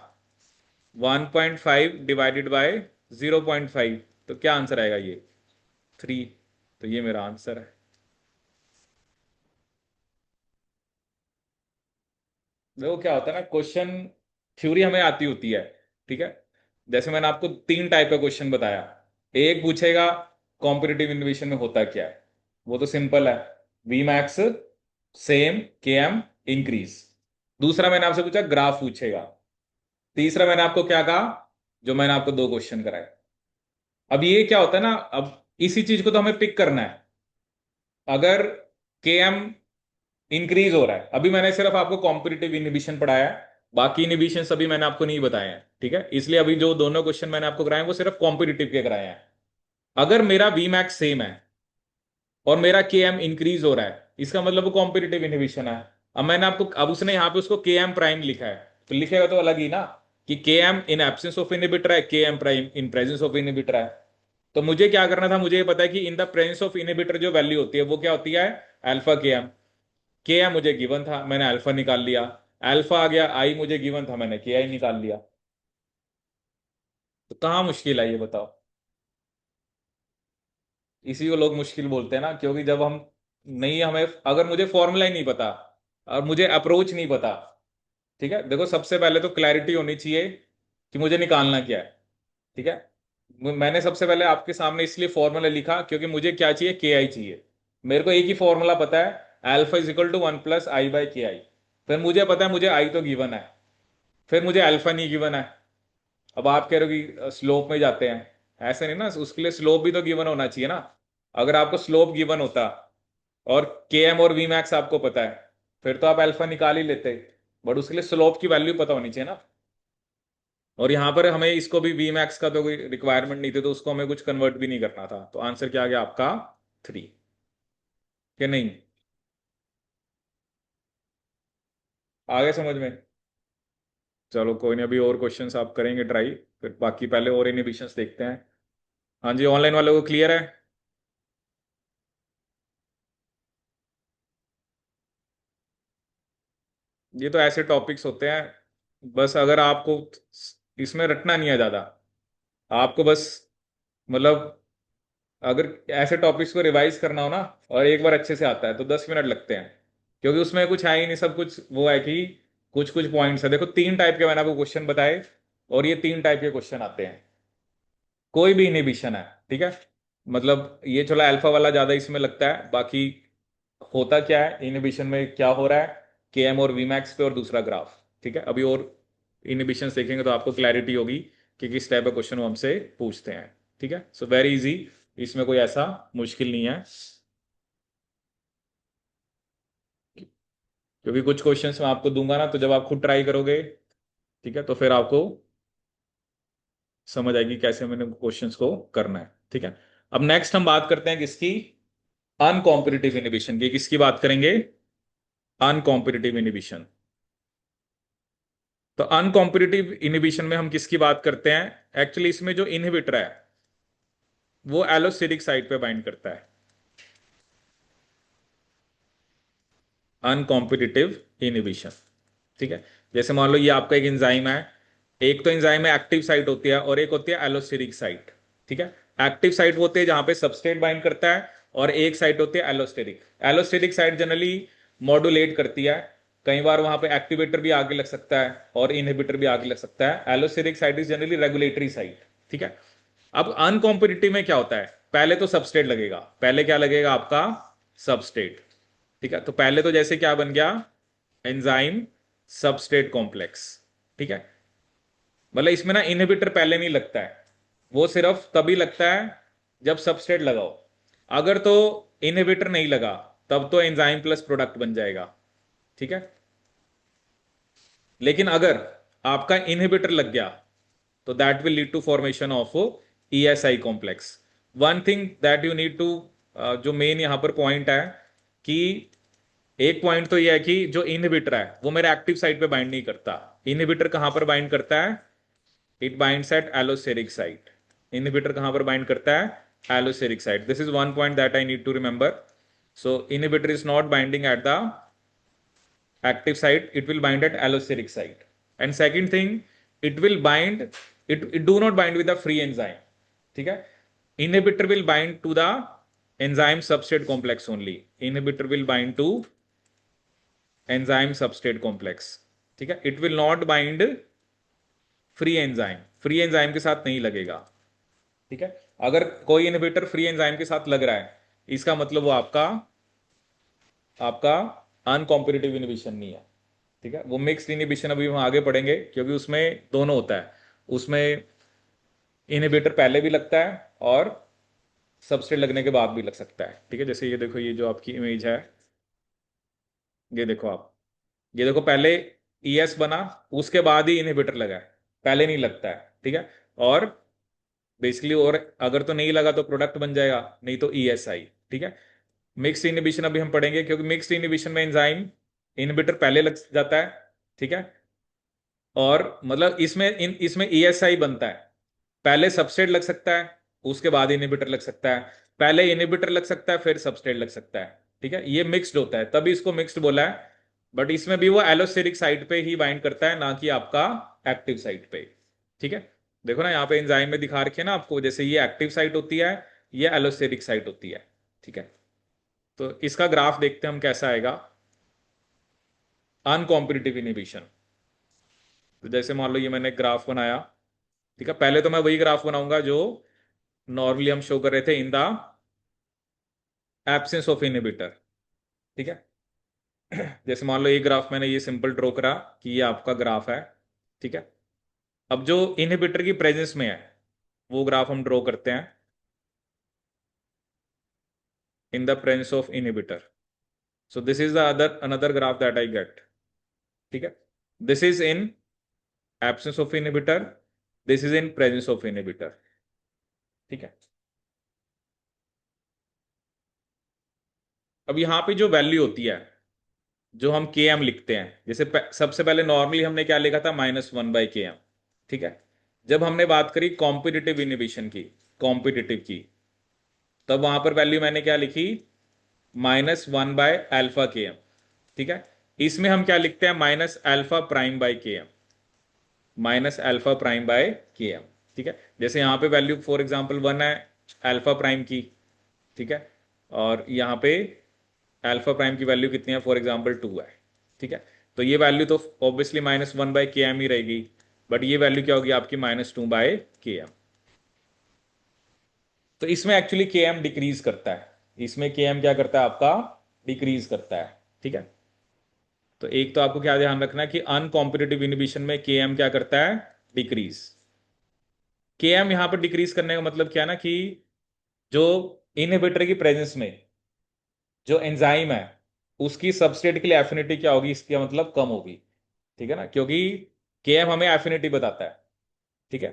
1.5 डिवाइडेड बाय 0.5। तो क्या आंसर आएगा? ये 3। तो ये मेरा आंसर है। देखो क्या होता है ना, क्वेश्चन थ्योरी हमें आती होती है, ठीक है। जैसे मैंने आपको 3 टाइप का क्वेश्चन बताया। एक पूछेगा कॉम्पिटिटिव इनोवेशन में होता क्या है, वो तो सिंपल है, वी मैक्स सेम के एम इंक्रीज। दूसरा मैंने आपसे पूछा ग्राफ पूछेगा। तीसरा मैंने आपको क्या कहा? जो मैंने आपको 2 क्वेश्चन कराए। अब ये क्या होता है ना, अब इसी चीज को तो हमें पिक करना है। अगर के एम इंक्रीज हो रहा है, अभी मैंने सिर्फ आपको कॉम्पिटिटिव इनहिबिशन पढ़ाया है, बाकी इनहिबिशन सभी मैंने आपको नहीं बताए हैं, ठीक है। इसलिए अभी जो दोनों क्वेश्चन मैंने आपको कराए हैं वो सिर्फ कॉम्पिटिटिव के कराए हैं। अगर मेरा वी मैक्स सेम है और मेरा के एम इंक्रीज हो रहा है, इसका मतलब वो कॉम्पिटिटिव इनहिबिशन है। अब मैंने आपको, अब उसने यहाँ पे उसको के एम प्राइम लिखा है, तो लिखेगा तो अलग ही ना, कि K M in absence of inhibitor है, K M prime in presence of inhibitor है। तो मुझे क्या करना था? मुझे ये पता है कि इन द प्रेजेंस ऑफ इनहिबिटर जो वैल्यू होती है वो क्या होती है? अल्फा के एम। के एम मुझे गिवन था, मैंने अल्फा निकाल लिया। अल्फा आ गया, आई मुझे गिवन था, मैंने के आई निकाल लिया। तो कहाँ मुश्किल है ये बताओ? इसी को लोग मुश्किल बोलते हैं ना, क्योंकि जब हम नहीं, हमें अगर मुझे फॉर्मूला ही नहीं पता और मुझे अप्रोच नहीं पता, ठीक है। देखो सबसे पहले तो क्लैरिटी होनी चाहिए कि मुझे निकालना क्या है, ठीक है। मैंने सबसे पहले आपके सामने इसलिए फॉर्मूला लिखा क्योंकि मुझे क्या चाहिए? के आई चाहिए। मेरे को एक ही फॉर्मूला पता है, alpha is equal to 1 + I/KI। फिर मुझे पता है मुझे आई तो गिवन है, फिर मुझे अल्फा नहीं गिवन है। अब आप कह रहे हो कि स्लोप में जाते हैं, ऐसे नहीं ना, उसके लिए स्लोप भी तो गिवन होना चाहिए ना। अगर आपको स्लोप गिवन होता और के एम और वी मैक्स आपको पता है, फिर तो आप अल्फा निकाल ही लेते, बट उसके लिए स्लोप की वैल्यू पता होनी चाहिए ना। और यहां पर हमें इसको भी वी मैक्स का तो कोई रिक्वायरमेंट नहीं थी, तो उसको हमें कुछ कन्वर्ट भी नहीं करना था, तो आंसर क्या आ गया आपका? 3। कि नहीं? आगे समझ में? चलो कोई नहीं, अभी और क्वेश्चंस आप करेंगे ट्राई, फिर बाकी पहले और इनहिबिशंस देखते हैं। हाँ जी, ऑनलाइन वालों को क्लियर है? ये तो ऐसे टॉपिक्स होते हैं, बस अगर आपको इसमें रटना नहीं है ज्यादा, आपको बस मतलब अगर ऐसे टॉपिक्स को रिवाइज करना हो ना, और एक बार अच्छे से आता है तो 10 मिनट लगते हैं, क्योंकि उसमें कुछ है ही नहीं, सब कुछ वो है कि कुछ कुछ पॉइंट्स है। देखो 3 टाइप के मैंने आपको क्वेश्चन बताए, और ये 3 टाइप के क्वेश्चन आते हैं, कोई भी इनहिबिशन है, ठीक है। मतलब ये चलो अल्फा वाला ज्यादा इसमें लगता है, बाकी होता क्या है इनहिबिशन में, क्या हो रहा है के एम और वी मैक्स पे, और दूसरा ग्राफ, ठीक है। अभी और इनहिबिशन देखेंगे तो आपको क्लैरिटी होगी कि किस टाइप का क्वेश्चन वो हमसे पूछते हैं। ठीक है, सो वेरी इजी, इसमें कोई ऐसा मुश्किल नहीं है, क्योंकि कुछ क्वेश्चंस मैं आपको दूंगा ना, तो जब आप खुद ट्राई करोगे, ठीक है, तो फिर आपको समझ आएगी कैसे मैंने क्वेश्चंस को करना है। ठीक है, अब नेक्स्ट हम बात करते हैं किसकी, अनकॉम्पिटिटिव इनहिबिशन की। किसकी बात करेंगे, अनकॉम्पिटिटिव इनहिबिशन। तो अनकॉम्पिटिटिव इनहिबिशन में हम किसकी बात करते हैं, एक्चुअली इसमें जो इनहिबिटर है वो एलोस्टेरिक साइट पे बाइंड करता है, अनकॉम्पिटिटिव इनहिबिशन। ठीक है, जैसे मान लो ये आपका एक एंजाइम है, एक तो एंजाइम में एक्टिव साइट होती है और एक होती है एलोस्टेरिक साइट। ठीक है, एक्टिव साइट वो होती है जहां पे सबस्ट्रेट बाइंड करता है, और एक साइट होती है allosteric. Allosteric site generally modulate करती है, कई बार वहां पे एक्टिवेटर भी आगे लग सकता है और इनहिबिटर भी आगे लग सकता है। Allosteric site is generally regulatory site. ठीक है, अब अनकॉम्पिटिटिव में क्या होता है, पहले तो सबस्ट्रेट लगेगा, पहले क्या लगेगा आपका, सबस्ट्रेट। ठीक है, तो पहले तो जैसे क्या बन गया, एंजाइम सबस्ट्रेट कॉम्प्लेक्स। ठीक है, मतलब इसमें ना इनहिबिटर पहले नहीं लगता है, वो सिर्फ तभी लगता है जब सबस्ट्रेट लगाओ। अगर तो इनहिबिटर नहीं लगा तब तो एंजाइम प्लस प्रोडक्ट बन जाएगा। ठीक है, लेकिन अगर आपका इनहिबिटर लग गया तो that will lead to formation of ESI complex. One thing that you need to, जो मेन यहां पर पॉइंट है कि एक पॉइंट तो यह है कि जो इनहिबिटर है वो मेरे एक्टिव साइट पे बाइंड नहीं करता। इनहिबिटर कहां पर बाइंड करता है, it binds at allosteric site. Inhibitor कहां पर बाइंड करता है, allosteric site. This is one point that I need to remember. So inhibitor is not binding at the active site, it will bind at allosteric site. And second thing, it will bind, it do not bind with the free enzyme. ठीक है, inhibitor will bind to the enzyme substrate complex only. Inhibitor will bind to enzyme substrate complex. ठीक है, it will not bind free enzyme, free enzyme के साथ नहीं लगेगा। ठीक है, अगर कोई इनहिबिटर फ्री एंजाइम के साथ लग रहा है, इसका मतलब वो आपका आपका अनकॉम्पिटिटिव इनहिबिशन नहीं है। ठीक है, वो मिक्स्ड इनहिबिशन अभी हम आगे पढ़ेंगे, क्योंकि उसमें दोनों होता है, उसमें इनहिबिटर पहले भी लगता है और सबस्ट्रेट लगने के बाद भी लग सकता है। ठीक है, जैसे ये देखो, ये जो आपकी इमेज है, ये देखो आप, ये देखो पहले ईएस बना, उसके बाद ही इनहिबिटर लगा है, पहले नहीं लगता है। ठीक है, और बेसिकली, और अगर तो नहीं लगा तो प्रोडक्ट बन जाएगा, नहीं तो ईएसआई। ठीक है, मिक्स्ड इनहिबिशन अभी हम पढ़ेंगे, क्योंकि मिक्स्ड इनहिबिशन में एंजाइम इनहिबिटर पहले लग जाता है। ठीक है, और मतलब इसमें ईएसआई बनता है, पहले सबस्ट्रेट लग सकता है, उसके बाद इनहिबिटर लग सकता है, पहले इनहिबिटर लग सकता है फिर सबस्ट्रेट लग सकता है। ठीक है, ये मिक्स्ड होता है, तभी इसको मिक्स्ड बोला है। बट इसमें भी वो एलोस्टेरिक साइट पे ही बाइंड करता है, ना कि आपका एक्टिव साइट पे। ठीक है, देखो ना यहाँ पे एंजाइम में दिखा रखे ना आपको, जैसे ये एक्टिव साइट होती है, ये एलोस्टेरिक साइट होती है। ठीक है, तो इसका ग्राफ देखते हैं हम कैसा आएगा, अनकॉम्पिटिटिव इनहिबिशन। तो जैसे मान लो ये मैंने ग्राफ बनाया। ठीक है, पहले तो मैं वही ग्राफ बनाऊंगा जो नॉर्मली हम शो कर रहे थे इन द एब्सेंस ऑफ इनहिबिटर। ठीक है, जैसे मान लो ये ग्राफ मैंने ये सिंपल ड्रॉ करा कि ये आपका ग्राफ है। ठीक है, अब जो इनहिबिटर की प्रेजेंस में है वो ग्राफ हम ड्रॉ करते हैं इन the presence of inhibitor. So this is the other another graph that I get. ठीक है, this is in absence of inhibitor, this is in presence of inhibitor. ठीक है, अब यहां पे जो वैल्यू होती है, जो हम के एम लिखते हैं, जैसे सबसे पहले नॉर्मली हमने क्या लिखा था, -1/km। ठीक है, जब हमने बात करी कॉम्पिटिटिव इनहिबिशन की, कॉम्पिटिटिव की, तब वहां पर वैल्यू मैंने क्या लिखी, -1/α/km। ठीक है, इसमें हम क्या लिखते हैं, -α'/km, -α'/km। ठीक है, जैसे यहां पे वैल्यू फॉर एग्जांपल 1 है अल्फा प्राइम की। ठीक है, और यहां पे अल्फा प्राइम की वैल्यू कितनी है, फॉर एग्जांपल 2 है। ठीक है, तो ये वैल्यू तो ऑब्वियसली -1/km ही रहेगी, बट ये वैल्यू क्या होगी आपकी, -2/km। तो इसमें एक्चुअली km डिक्रीज करता है, इसमें km क्या करता है आपका, डिक्रीज करता है। ठीक है, तो एक तो आपको क्या ध्यान रखना है कि अनकॉम्पिटिटिव इनिबिशन में के एम क्या करता है, डिक्रीज। के एम यहां पर डिक्रीज करने का मतलब क्या है ना कि जो इनहिबिटर की प्रेजेंस में जो एंजाइम है उसकी सबस्ट्रेट के लिए एफिनिटी क्या होगी, इसका मतलब कम होगी। ठीक है ना, क्योंकि के एम हमें एफिनिटी बताता है। ठीक है,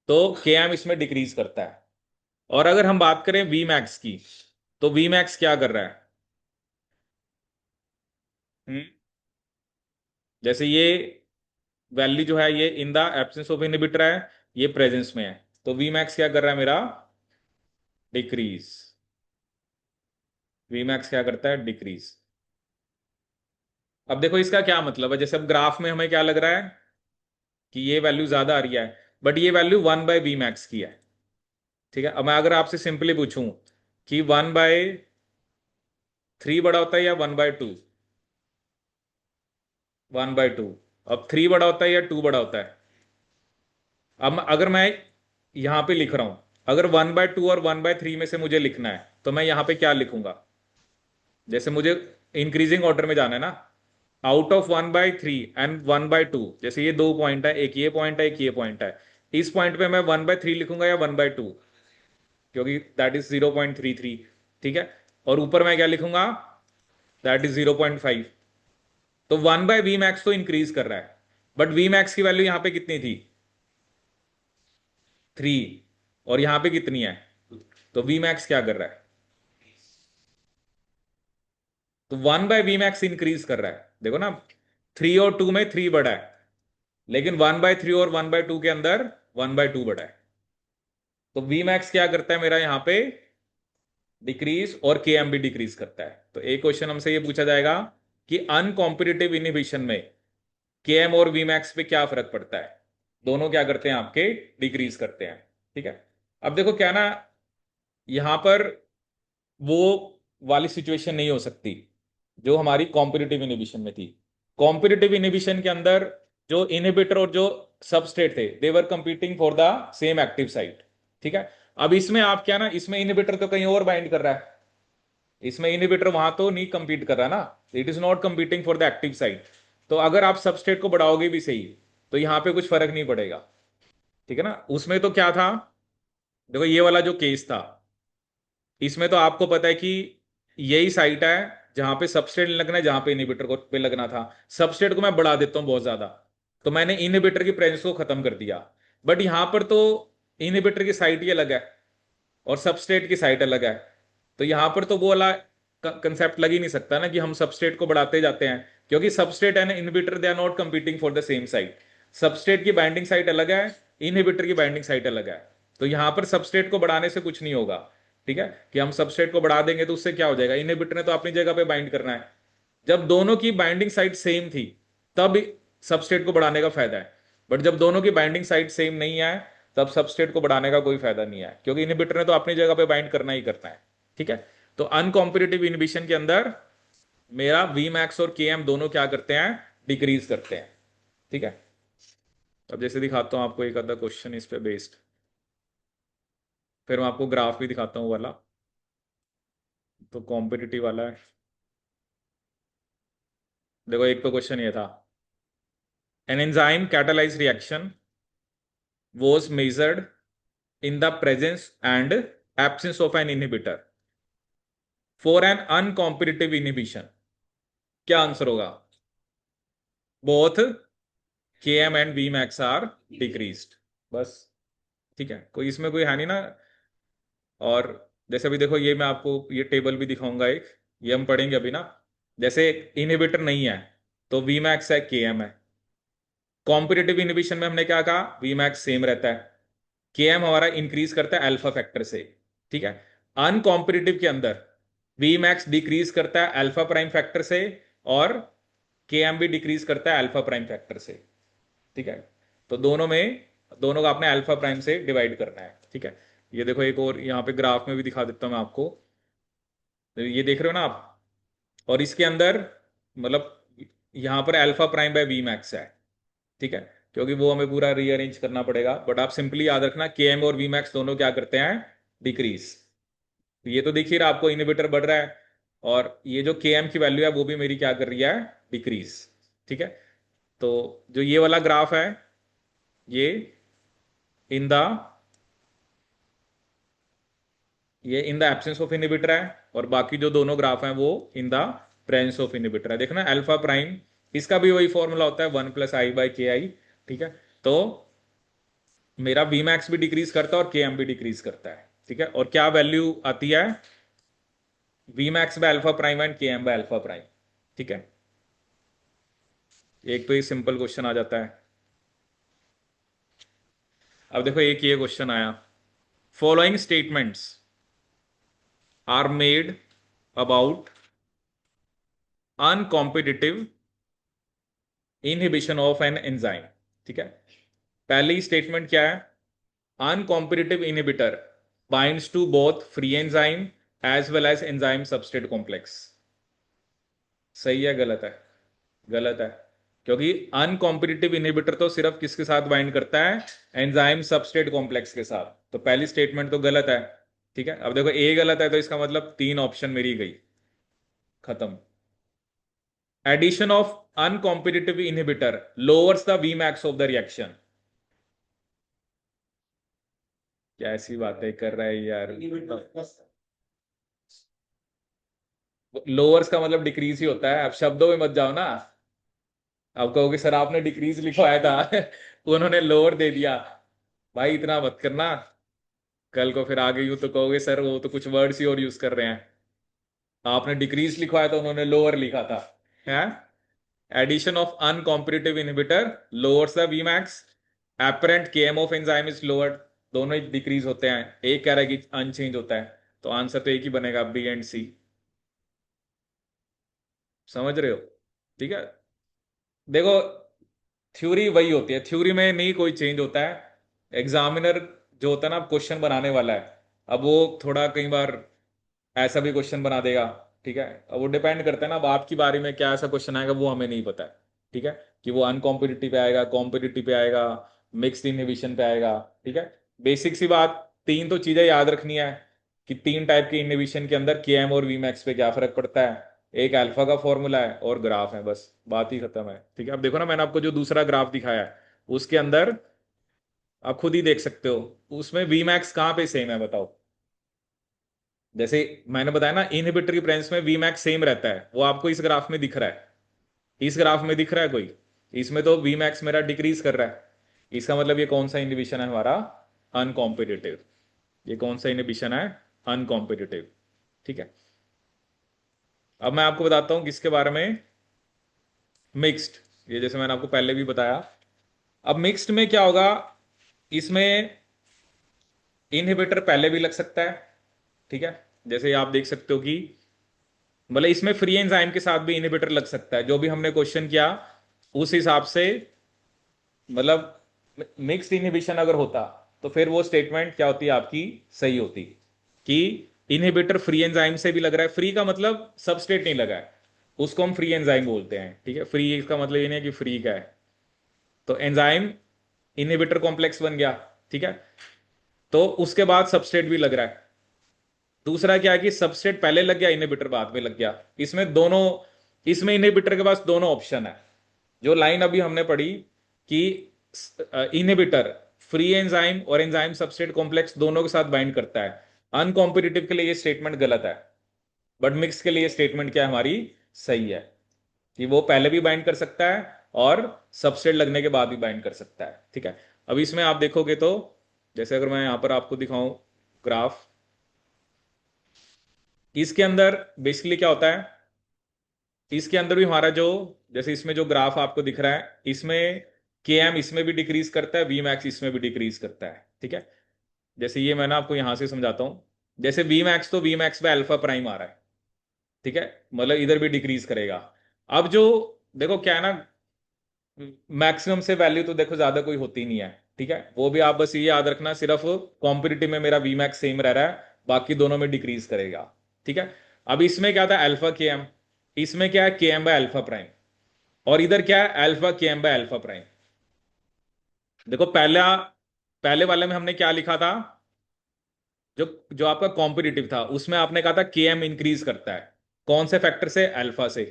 तो के एम इसमें डिक्रीज करता है। और अगर हम बात करें वी मैक्स की, तो वी मैक्स क्या कर रहा है? हम्म, जैसे ये वैल्यू जो है ये इन द एब्सेंस ऑफ इनहिबिटर है, ये प्रेजेंस में है, तो वी मैक्स क्या कर रहा है मेरा, डिक्रीज। वी मैक्स क्या करता है, डिक्रीज। अब देखो इसका क्या मतलब है, जैसे अब ग्राफ में हमें क्या लग रहा है कि ये वैल्यू ज्यादा आ रही है, बट ये वैल्यू 1/V max की है। ठीक है, अब मैं अगर आपसे सिंपली पूछूं कि 1/3 बड़ा होता है या 1/2? 1/2। अब 3 बड़ा होता है या 2 बड़ा होता है? अब अगर मैं यहां पे लिख रहा हूं, अगर 1/2 और 1/3 में से मुझे लिखना है, तो मैं यहां पे क्या लिखूंगा? जैसे मुझे इंक्रीजिंग ऑर्डर में जाना है ना, आउट ऑफ 1/3 एंड 1/2, जैसे ये दो पॉइंट है, एक ये पॉइंट है एक ये पॉइंट है, इस पॉइंट पे मैं 1/3 लिखूंगा या 1/2? क्योंकि दैट इज 0.33। ठीक है, और ऊपर मैं क्या लिखूंगा, दैट इज 0.5। तो 1/V max तो इंक्रीज कर रहा है, बट वी मैक्स की वैल्यू यहां पे कितनी थी, 3, और यहां पे कितनी है, तो वी मैक्स क्या कर रहा है, तो 1/V max इंक्रीज कर रहा है। देखो ना, 3 और 2 में 3 बड़ा है, लेकिन 1/3 और 1/2 के अंदर 1/2 बड़ा है। तो वी मैक्स क्या करता है मेरा यहां पे, डिक्रीज, और के एम भी डिक्रीज करता है। तो एक क्वेश्चन हमसे ये पूछा जाएगा कि अनकॉम्पिटिटिव इनिबिशन में के एम और वी मैक्स पे क्या फर्क पड़ता है, दोनों क्या करते हैं आपके, डिक्रीज करते हैं। ठीक है, अब देखो क्या ना, यहां पर वो वाली सिचुएशन नहीं हो सकती जो हमारी कॉम्पिटिटिव इनिबिशन में थी। कॉम्पिटिटिव इनिबिशन के अंदर जो इनिबिटर और जो सबस्ट्रेट थे, they were competing for the same active site. ठीक है, अब इसमें आप क्या ना, इसमें इनिबिटर तो कहीं और बाइंड कर रहा है, इसमें इनिबिटर वहां तो नहीं कंपीट कर रहा ना, it is not competing for the active site. तो अगर आप सबस्ट्रेट को बढ़ाओगे भी सही, तो यहां पे कुछ फर्क नहीं पड़ेगा। ठीक है ना, उसमें तो क्या था, देखो ये वाला जो केस था, इसमें तो आपको पता है कि यही साइट है जहां पे सबस्ट्रेट लगना है, जहां पे इनिबिटर को पे लगना था। सबस्ट्रेट को मैं बढ़ा देता हूं बहुत ज्यादा, तो मैंने इनिबिटर की प्रेजेंस को खत्म कर दिया। बट यहां पर तो इनिबिटर की साइट ही अलग है और सबस्ट्रेट की साइट अलग है, तो यहां पर तो वो वाला कंसेप्ट लग ही नहीं सकता ना कि हम सबस्ट्रेट को बढ़ाते जाते हैं, क्योंकि substrate and inhibitor they are not competing for the same site. Substrate की बाइंडिंग साइट अलग है, इनहिबिटर की बाइंडिंग साइट अलग है। तो यहां पर सबस्ट्रेट को बढ़ाने से कुछ नहीं होगा। ठीक है, कि हम सबस्ट्रेट को बढ़ा देंगे तो उससे क्या हो जाएगा, इनहिबिटर ने तो अपनी जगह पे बाइंड करना है। जब दोनों की बाइंडिंग साइट सेम थी, तब सबस्ट्रेट को बढ़ाने का फायदा है। बट जब दोनों की बाइंडिंग साइट सेम नहीं है, तब सबस्ट्रेट को बढ़ाने का कोई फायदा नहीं है, क्योंकि इनहिबिटर ने तो अपनी जगह पे बाइंड करना ही करना है। ठीक है, तो अनकॉम्पिटिटिव इनहिबिशन के अंदर मेरा वी मैक्स और के एम दोनों क्या करते हैं, डिक्रीज करते हैं। ठीक है, अब जैसे दिखाता हूं आपको एक आधा क्वेश्चन इस पे बेस्ड, फिर मैं आपको ग्राफ भी दिखाता हूँ वाला, तो कॉम्पिटिटिव वाला है। देखो एक तो क्वेश्चन ये था, an enzyme catalyse reaction was measured in the presence and absence of an inhibitor for an uncompetitive inhibition। क्या आंसर होगा, both K M and V max are decreased, बस। ठीक है, कोई इसमें कोई है नहीं ना। और जैसे अभी देखो, ये मैं आपको ये टेबल भी दिखाऊंगा एक, ये हम पढ़ेंगे अभी ना। जैसे इनहिबिटर नहीं है तो वी मैक्स है, के एम है। कॉम्पिटिटिव इनहिबिशन में हमने क्या कहा, वी मैक्स सेम रहता है, के एम हमारा इंक्रीज करता है अल्फा फैक्टर से। ठीक है, अनकॉम्पिटिटिव के अंदर वी मैक्स डिक्रीज करता है अल्फा प्राइम फैक्टर से, और के एम भी डिक्रीज करता है अल्फा प्राइम फैक्टर से। ठीक है, तो दोनों में, दोनों का आपने अल्फा प्राइम से डिवाइड करना है। ठीक है, ये देखो एक और यहाँ पे ग्राफ में भी दिखा देता हूं मैं आपको, तो ये देख रहे हो ना आप, और इसके अंदर मतलब यहां पर alpha prime by V max है। ठीक है, क्योंकि वो हमें पूरा रीअरेंज करना पड़ेगा, बट आप सिंपली याद रखना के एम और वी मैक्स दोनों क्या करते हैं, डिक्रीज। ये तो देखिए आपको इनहिबिटर बढ़ रहा है, और ये जो के एम की वैल्यू है वो भी मेरी क्या कर रही है, डिक्रीज। ठीक है, तो जो ये वाला ग्राफ है ये इन द ये इन द एब्सेंस ऑफ इनहिबिटर है, और बाकी जो दोनों ग्राफ हैं वो इन द प्रेजेंस ऑफ इनहिबिटर है। देखना अल्फा प्राइम, इसका भी वही फॉर्मूला होता है 1 + i/ki। ठीक है, तो मेरा वी मैक्स भी डिक्रीज करता है और के एम भी डिक्रीज करता है। ठीक है, और क्या वैल्यू आती है, V max by alpha prime and K M by alpha prime. ठीक है, एक तो ये सिंपल क्वेश्चन आ जाता है। अब देखो एक ये क्वेश्चन आया, following statements are made about uncompetitive inhibition of an enzyme. ठीक है, पहली स्टेटमेंट क्या है, uncompetitive inhibitor binds to both free enzyme as well as enzyme substrate complex. सही है गलत है? गलत है, क्योंकि अनकॉम्पिटिटिव इनहिबिटर तो सिर्फ किसके साथ बाइंड करता है, एंजाइम सबस्ट्रेट कॉम्प्लेक्स के साथ। तो पहली स्टेटमेंट तो गलत है। ठीक है, अब देखो ए गलत है, तो इसका मतलब 3 ऑप्शन मेरी गई, खत्म। Addition of uncompetitive inhibitor lowers the V max of the reaction. क्या ऐसी बातें कर रहा है यार, लोअर्स का मतलब डिक्रीज ही होता है, अब शब्दों में मत जाओ ना। अब कहोगे सर आपने डिक्रीज लिखवाया था उन्होंने लोअर दे दिया, भाई इतना मत करना, कल को फिर आगे यूं तो कहोगे सर वो तो कुछ वर्ड्स ही और यूज कर रहे हैं, आपने डिक्रीज लिखवाया था उन्होंने लोअर लिखा था। है, addition of uncompetitive inhibitor lowers the Vmax, apparent KM of enzyme is lowered, दोनों ही डिक्रीज होते हैं, एक कह रहा है कि अनचेंज होता है, तो आंसर तो एक ही बनेगा, बी एंड सी। समझ रहे हो? ठीक है, देखो थ्योरी वही होती है, थ्योरी में नहीं कोई चेंज होता है, एग्जामिनर जो होता है ना क्वेश्चन बनाने वाला है, अब वो थोड़ा कई बार ऐसा भी क्वेश्चन बना देगा। ठीक है, अब वो डिपेंड करता है ना, अब आपकी बारे में क्या ऐसा क्वेश्चन आएगा वो हमें नहीं पता है। ठीक है, कि वो अनकॉम्पिटिटिव पे आएगा, कॉम्पिटिटिव पे आएगा, मिक्स्ड इनहिबिशन पे आएगा। ठीक है, बेसिक सी बात, 3 तो चीजें याद रखनी है कि 3 टाइप के इनहिबिशन के अंदर के एम और वी मैक्स पे क्या फर्क पड़ता है, एक अल्फा का फॉर्मूला है और ग्राफ है, बस बात ही खत्म है। ठीक है, अब देखो ना मैंने आपको जो दूसरा ग्राफ दिखाया है उसके अंदर आप खुद ही देख सकते हो, उसमें वी मैक्स कहाँ पे सेम है बताओ। जैसे मैंने बताया ना इनहिबिटर की प्रेजेंस में वी मैक्स सेम रहता है, वो आपको इस ग्राफ में दिख रहा है, इस ग्राफ में दिख रहा है कोई, इसमें तो वी मैक्स मेरा डिक्रीज कर रहा है, इसका मतलब ये कौन सा इनहिबिशन है हमारा, अनकॉम्पिटिटिव। ये कौन सा इनहिबिशन है, अनकॉम्पिटिटिव। ठीक है, अब मैं आपको बताता हूं किसके बारे में, मिक्स्ड। ये जैसे मैंने आपको पहले भी बताया, अब मिक्स्ड में क्या होगा, इसमें इनहिबिटर पहले भी लग सकता है। ठीक है, जैसे आप देख सकते हो कि मतलब इसमें फ्री एंजाइम के साथ भी इनहिबिटर लग सकता है, जो भी हमने क्वेश्चन किया उस हिसाब से, मतलब मिक्स्ड इनहिबिशन अगर होता तो फिर वो स्टेटमेंट क्या होती आपकी, सही होती, कि इनहिबिटर फ्री एंजाइम से भी लग रहा है, फ्री का मतलब सबस्ट्रेट नहीं लगा है, उसको हम फ्री एंजाइम बोलते हैं। ठीक है, फ्री का मतलब ये नहीं है कि फ्री का है, तो एंजाइम इनहिबिटर कॉम्प्लेक्स बन गया। ठीक है, तो उसके बाद सबस्ट्रेट भी लग रहा है। दूसरा क्या है कि सबस्ट्रेट पहले लग गया, इनहिबिटर बाद में लग गया, इसमें दोनों, इसमें इनहिबिटर के पास दोनों ऑप्शन है। जो लाइन अभी हमने पढ़ी कि इनहिबिटर फ्री एंजाइम और एंजाइम सबस्ट्रेट कॉम्प्लेक्स दोनों के साथ बाइंड करता है, अनकॉम्पिटिटिव के लिए ये स्टेटमेंट गलत है, बट मिक्स के लिए स्टेटमेंट क्या है हमारी, सही है, कि वो पहले भी बाइंड कर सकता है और सबस्ट्रेट लगने के बाद भी बाइंड कर सकता है। ठीक है, अब इसमें आप देखोगे तो जैसे अगर मैं यहां पर आपको दिखाऊं ग्राफ, इसके अंदर बेसिकली क्या होता है, इसके अंदर भी हमारा जो, जैसे इसमें जो ग्राफ आपको दिख रहा है, इसमें के एम इसमें भी डिक्रीज करता है, वी मैक्स इसमें भी डिक्रीज करता है। ठीक है, जैसे ये मैं ना आपको यहां से समझाता हूं, जैसे वी मैक्स तो वी मैक्स पे अल्फा प्राइम आ रहा है। ठीक है, मतलब इधर भी डिक्रीज करेगा। अब जो देखो क्या है ना, मैक्सिमम से वैल्यू तो देखो ज्यादा कोई होती नहीं है। ठीक है, वो भी आप बस ये याद रखना, सिर्फ कॉम्पिटिटिव में मेरा वी मैक्स सेम रह रहा है, बाकी दोनों में डिक्रीज करेगा। ठीक है, अब इसमें क्या था अल्फा के एम, इसमें क्या है K M by alpha prime, और इधर क्या है अल्फा के एम बाय अल्फा प्राइम। देखो पहले वाले में हमने क्या लिखा था, जो जो आपका कॉम्पिटिटिव था उसमें आपने कहा था के एम इंक्रीज करता है, कौन से फैक्टर से, अल्फा से।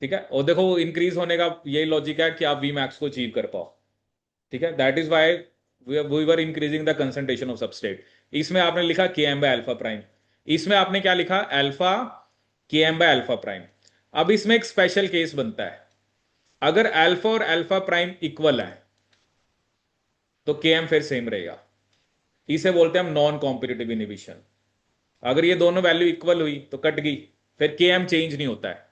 ठीक है, और देखो वो इंक्रीज होने का यही लॉजिक है कि आप वी मैक्स को अचीव कर पाओ। ठीक है, that is why we were increasing the concentration of substrate. इसमें आपने लिखा के एम बाय अल्फा प्राइम, इसमें आपने क्या लिखा, अल्फा के एम बाय अल्फा प्राइम। अब इसमें एक स्पेशल केस बनता है, अगर अल्फा और अल्फा प्राइम इक्वल है तो के एम फिर सेम रहेगा। इसे बोलते हैं हम नॉन कॉम्पिटिटिव इनिबिशन। अगर ये दोनों वैल्यू इक्वल हुई तो कट गई, फिर के एम चेंज नहीं होता है।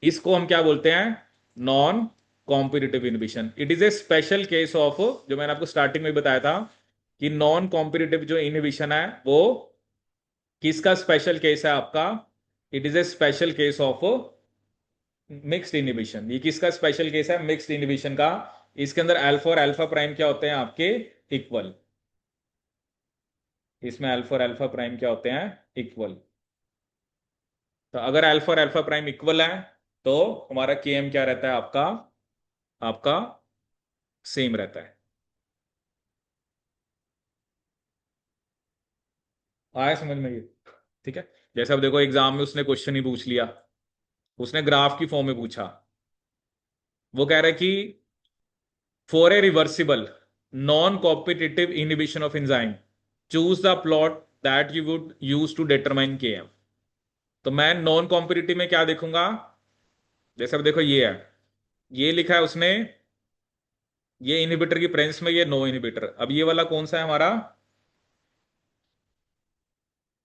इसको हम क्या बोलते हैं, non competitive inhibition. It is a special case of, जो मैंने आपको स्टार्टिंग में बताया था कि नॉन कॉम्पिटिटिव जो इनिबिशन है वो किसका स्पेशल केस है आपका, it is a special case of mixed inhibition. ये किसका स्पेशल केस है, मिक्स्ड इनिबिशन का। इसके अंदर अल्फा और अल्फा प्राइम क्या होते हैं आपके, इक्वल। इसमें अल्फा और अल्फा प्राइम क्या होते हैं, इक्वल। तो अगर अल्फा और अल्फा प्राइम इक्वल है तो हमारा के एम क्या रहता है आपका, आपका सेम रहता है। आया समझ में ये? ठीक है, जैसे अब देखो एग्जाम में उसने क्वेश्चन ही पूछ लिया, उसने ग्राफ की फॉर्म में पूछा। वो कह रहा है कि for a reversible non competitive inhibition of enzyme choose the plot that you would use to determine K M. तो मैं नॉन कॉम्पिटिटिव में क्या देखूंगा, जैसे अब देखो ये है, ये लिखा है उसने, ये इनहिबिटर की प्रेजेंस में ये नो इनहिबिटर। अब ये वाला कौन सा है हमारा,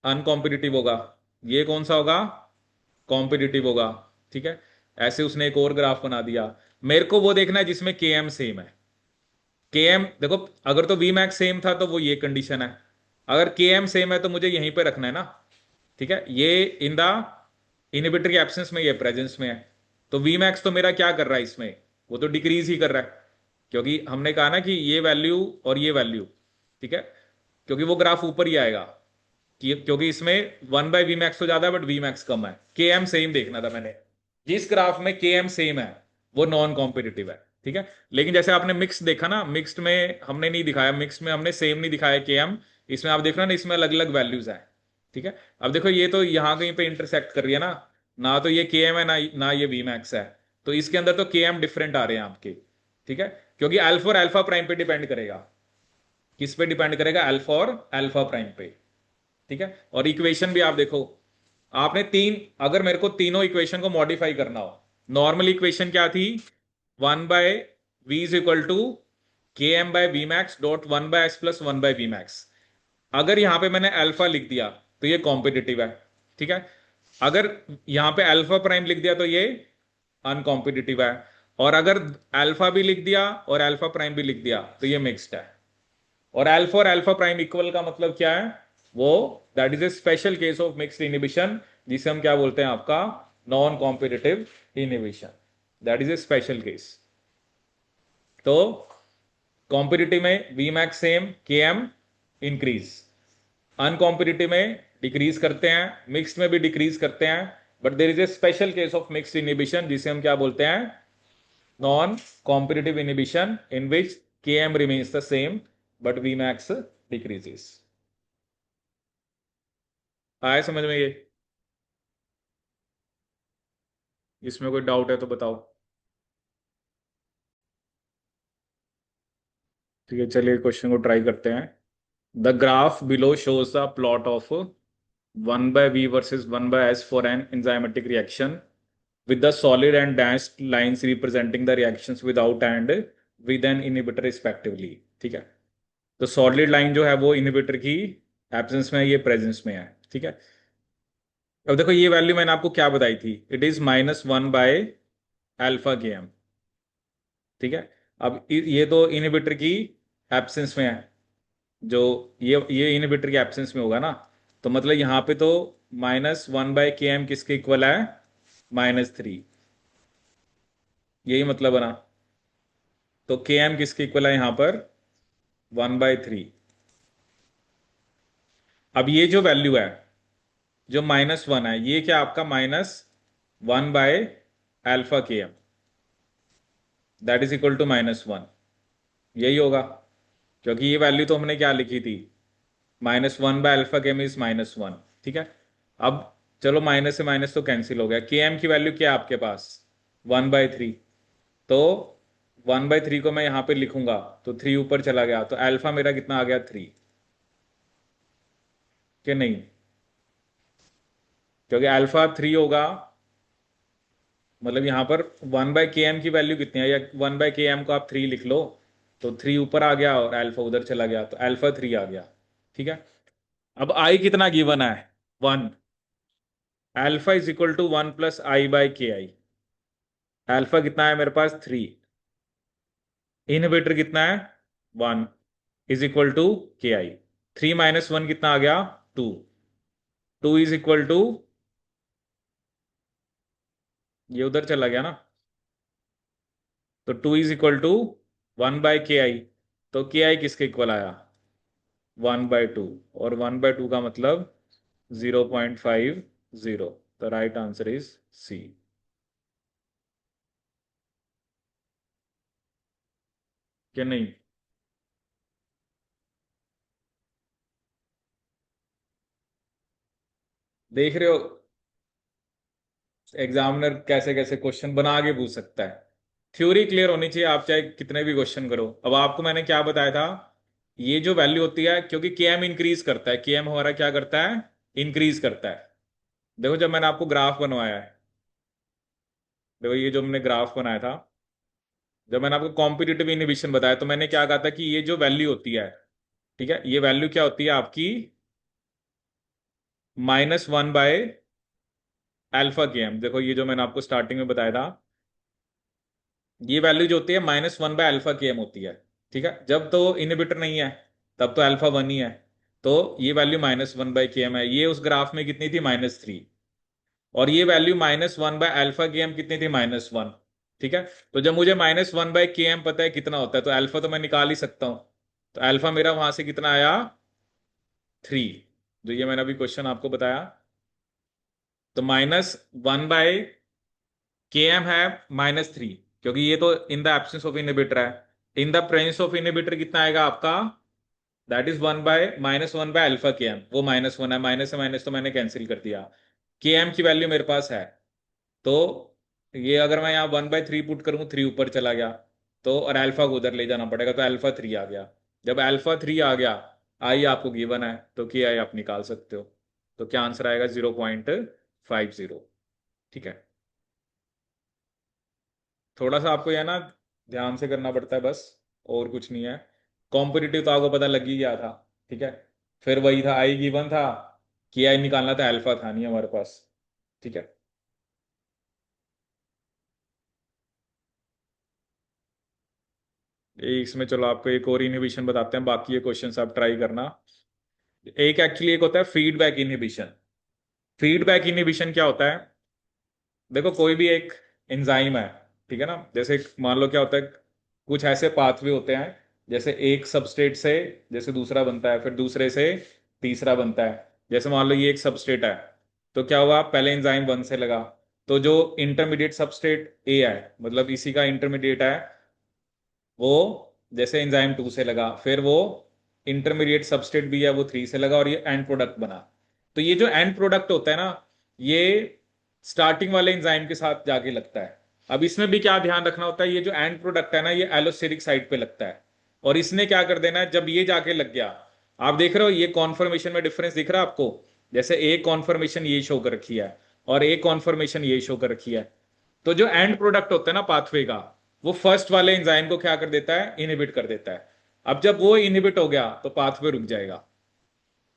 अनकॉम्पिटिटिव होगा। ये कौन सा होगा, कॉम्पिटिटिव होगा। ठीक है, ऐसे उसने एक और ग्राफ बना दिया। मेरे को वो देखना है जिसमें के एम सेम है। के एम देखो, अगर तो वी मैक्स सेम था तो वो ये कंडीशन है, अगर के एम सेम है तो मुझे यहीं पे रखना है ना। ठीक है, ये इन द इनहिबिटर के एब्सेंस में, ये प्रेजेंस में है। तो वी मैक्स तो मेरा क्या कर रहा है इसमें, वो तो डिक्रीज ही कर रहा है, क्योंकि हमने कहा ना कि ये वैल्यू और ये वैल्यू, ठीक है, क्योंकि वो ग्राफ ऊपर ही आएगा क्योंकि इसमें 1 बाय वी मैक्स तो ज्यादा है बट वी मैक्स कम है। के एम सेम देखना था मैंने, जिस ग्राफ में के एम सेम है वो नॉन कॉम्पिटिटिव है। ठीक है, लेकिन जैसे आपने मिक्स देखा ना, मिक्स्ड में हमने नहीं दिखाया, मिक्स में हमने सेम नहीं दिखाया के एम। इसमें आप देख रहे हो ना, इसमें अलग अलग वैल्यूज है। ठीक है, अब देखो ये तो यहाँ कहीं पे इंटरसेक्ट कर रही है ना, ना तो ये के एम है ना ये वी मैक्स है। तो इसके अंदर तो के एम डिफरेंट आ रहे हैं आपके। ठीक है, क्योंकि अल्फा और अल्फा प्राइम पे डिपेंड करेगा, किस पे डिपेंड करेगा, अल्फा और अल्फा प्राइम पे। ठीक है, और इक्वेशन भी आप देखो, आपने तीन, अगर मेरे को तीनों इक्वेशन को मॉडिफाई करना हो, नॉर्मल इक्वेशन क्या थी, 1/v is equal to K M by V max dot 1/s plus 1/v max. अगर यहां पे मैंने अल्फा लिख दिया तो ये कॉम्पिटिटिव है। ठीक है, अगर यहां पे अल्फा प्राइम लिख दिया तो ये अनकॉम्पिटिटिव है, और अगर अल्फा भी लिख दिया और अल्फा प्राइम भी लिख दिया तो ये मिक्स्ड है। और अल्फा और अल्फा प्राइम इक्वल का मतलब क्या है, वो that is a special case of mixed inhibition, जिसे हम क्या बोलते हैं आपका, non competitive inhibition. That is a special case. तो कॉम्पिटिटिव में वी मैक्स सेम, के एम इंक्रीज, अनकॉम्पिटिटिव में डिक्रीज करते हैं, मिक्स्ड में भी डिक्रीज करते हैं, but there is a special case of mixed inhibition जिसे हम क्या बोलते हैं, नॉन कॉम्पिटिटिव इनहिबिशन, इन विच के M remains the same but V max decreases. आया समझ में ये? इसमें कोई डाउट है तो बताओ। ठीक है, चलिए क्वेश्चन को ट्राई करते हैं। The graph below shows the plot of 1/v versus 1/s for an enzymatic reaction with the solid and dashed lines representing the reactions without and with an inhibitor respectively। ठीक है, तो solid line जो है वो inhibitor की absence में है, ये प्रेजेंस में है। ठीक है, अब देखो ये वैल्यू मैंने आपको क्या बताई थी, इट इज -1/α के एम। ठीक है, अब ये तो इनहिबिटर की एब्सेंस में है, जो ये इनहिबिटर के एब्सेंस में होगा ना, तो मतलब यहां पे तो -1/के एम किसके इक्वल है, -3। यही मतलब बना, तो के एम किसके इक्वल है यहां पर, 1/3। अब ये जो वैल्यू है, जो -1 है, ये क्या आपका -1/α K M, that is equal to -1। यही होगा, क्योंकि ये वैल्यू तो हमने क्या लिखी थी, -1/α के एम इज -1। ठीक है, अब चलो माइनस से माइनस तो कैंसिल हो गया, के एम की वैल्यू क्या है आपके पास, 1/3। तो 1/3 को मैं यहां पे लिखूंगा, तो 3 ऊपर चला गया, तो अल्फा मेरा कितना आ गया 3, कि नहीं? क्योंकि अल्फा 3 होगा, मतलब यहां पर 1/km की वैल्यू कितनी है, या 1/km को आप 3 लिख लो, तो 3 ऊपर आ गया और अल्फा उधर चला गया, तो अल्फा 3 आ गया। ठीक है। अब आई कितना गिवन है? 1। Alpha is equal to 1 + i/ki। Alpha कितना है मेरे पास? 3। इनहिबिटर कितना है? 1 इज इक्वल टू ki। 3 - 1 कितना आ गया? 2। 2 इज इक्वल टू, ये उधर चला गया ना, तो 2 इज इक्वल टू 1/ki। तो ki किसके इक्वल आया? 1/2। और 1/2 का मतलब 0.50। तो राइट आंसर इज सी। क्या नहीं? देख रहे हो एग्जामिनर कैसे कैसे क्वेश्चन बना के पूछ सकता है। थ्योरी क्लियर होनी चाहिए, आप चाहे कितने भी क्वेश्चन करो। अब आपको मैंने क्या बताया था, ये जो वैल्यू होती है, क्योंकि के एम इंक्रीज करता है, के एम हमारा क्या करता है? इंक्रीज करता है। देखो जब मैंने आपको ग्राफ बनवाया है, देखो ये जो मैंने ग्राफ बनाया था, जब मैंने आपको कॉम्पिटिटिव इनहिबिशन बताया, तो मैंने क्या कहा था कि ये जो वैल्यू होती है, ठीक है, ये वैल्यू क्या होती है आपकी? -1 अल्फा के एम। देखो ये जो मैंने आपको स्टार्टिंग में बताया था, ये वैल्यू जो होती है -1 अल्फा के एम होती है। ठीक है, जब तो इनहिबिटर नहीं है, तब तो अल्फा 1 ही है। तो ये वैल्यू -1/km है। ये उस ग्राफ में कितनी थी? -3। और ये वैल्यू -1 अल्फा के एम कितनी थी? -1। ठीक है। तो जब मुझे -1/km पता है कितना होता है, तो अल्फा तो मैं निकाल ही सकता हूं। तो अल्फा मेरा वहां से कितना आया? 3। जो ये मैंने अभी क्वेश्चन आपको बताया, तो -1/km है -3, क्योंकि ये तो in the absence of inhibitor है। In the presence of inhibitor कितना आएगा आपका? दैट इज -1/अल्फा के एम। वो -1 है, माइनस से माइनस तो मैंने कैंसिल कर दिया। के एम की वैल्यू मेरे पास है, तो ये अगर मैं यहाँ 1/3 पुट करूँ, 3 ऊपर चला गया, तो और अल्फा को उधर ले जाना पड़ेगा, तो अल्फा 3 आ गया। जब अल्फा 3 आ गया, आई आपको गिवन है, तो के आई आप निकाल सकते हो। तो क्या आंसर आएगा? 0.50। ठीक है। थोड़ा सा आपको यह ना ध्यान से करना पड़ता है बस, और कुछ नहीं है। कॉम्पिटिटिव तो आपको पता लग ही गया था। ठीक है। फिर वही था, आई गिवन था, के आई निकालना था, अल्फा था नहीं हमारे पास। ठीक है। इसमें चलो आपको एक और इनहिबिशन बताते हैं, बाकी ये क्वेश्चंस आप ट्राई करना। एक एक्चुअली एक होता है फीडबैक इनहिबिशन। फीडबैक इनहिबिशन क्या होता है? देखो कोई भी एक एंजाइम है, ठीक है ना, जैसे मान लो क्या होता है, कुछ ऐसे पाथवे होते हैं, जैसे एक सबस्ट्रेट से जैसे दूसरा बनता है, फिर दूसरे से तीसरा बनता है। जैसे मान लो ये एक सबस्ट्रेट है, तो क्या हुआ, पहले एंजाइम 1 से लगा, तो जो इंटरमीडिएट सबस्ट्रेट ए है, मतलब इसी का इंटरमीडिएट है, वो जैसे एंजाइम 2 से लगा, फिर वो इंटरमीडिएट सबस्ट्रेट भी है, वो 3 से लगा, और ये एंड प्रोडक्ट बना। तो ये जो एंड प्रोडक्ट होता है ना, ये स्टार्टिंग वाले एंजाइम के साथ जाके लगता है। अब इसमें भी क्या ध्यान रखना होता है, ये जो एंड प्रोडक्ट है ना, ये एलोस्टेरिक साइड पे लगता है, और इसने क्या कर देना है, जब ये जाके लग गया, आप देख रहे हो ये कॉन्फर्मेशन में डिफरेंस दिख रहा है आपको? जैसे एक कॉन्फर्मेशन ये शो कर रखी है, और एक कॉन्फर्मेशन ये शो कर रखी है। तो जो एंड प्रोडक्ट होता है ना पाथवे का, वो फर्स्ट वाले एंजाइम को क्या कर देता है? इनहिबिट कर देता है। अब जब वो इनहिबिट हो गया, तो पाथवे रुक जाएगा।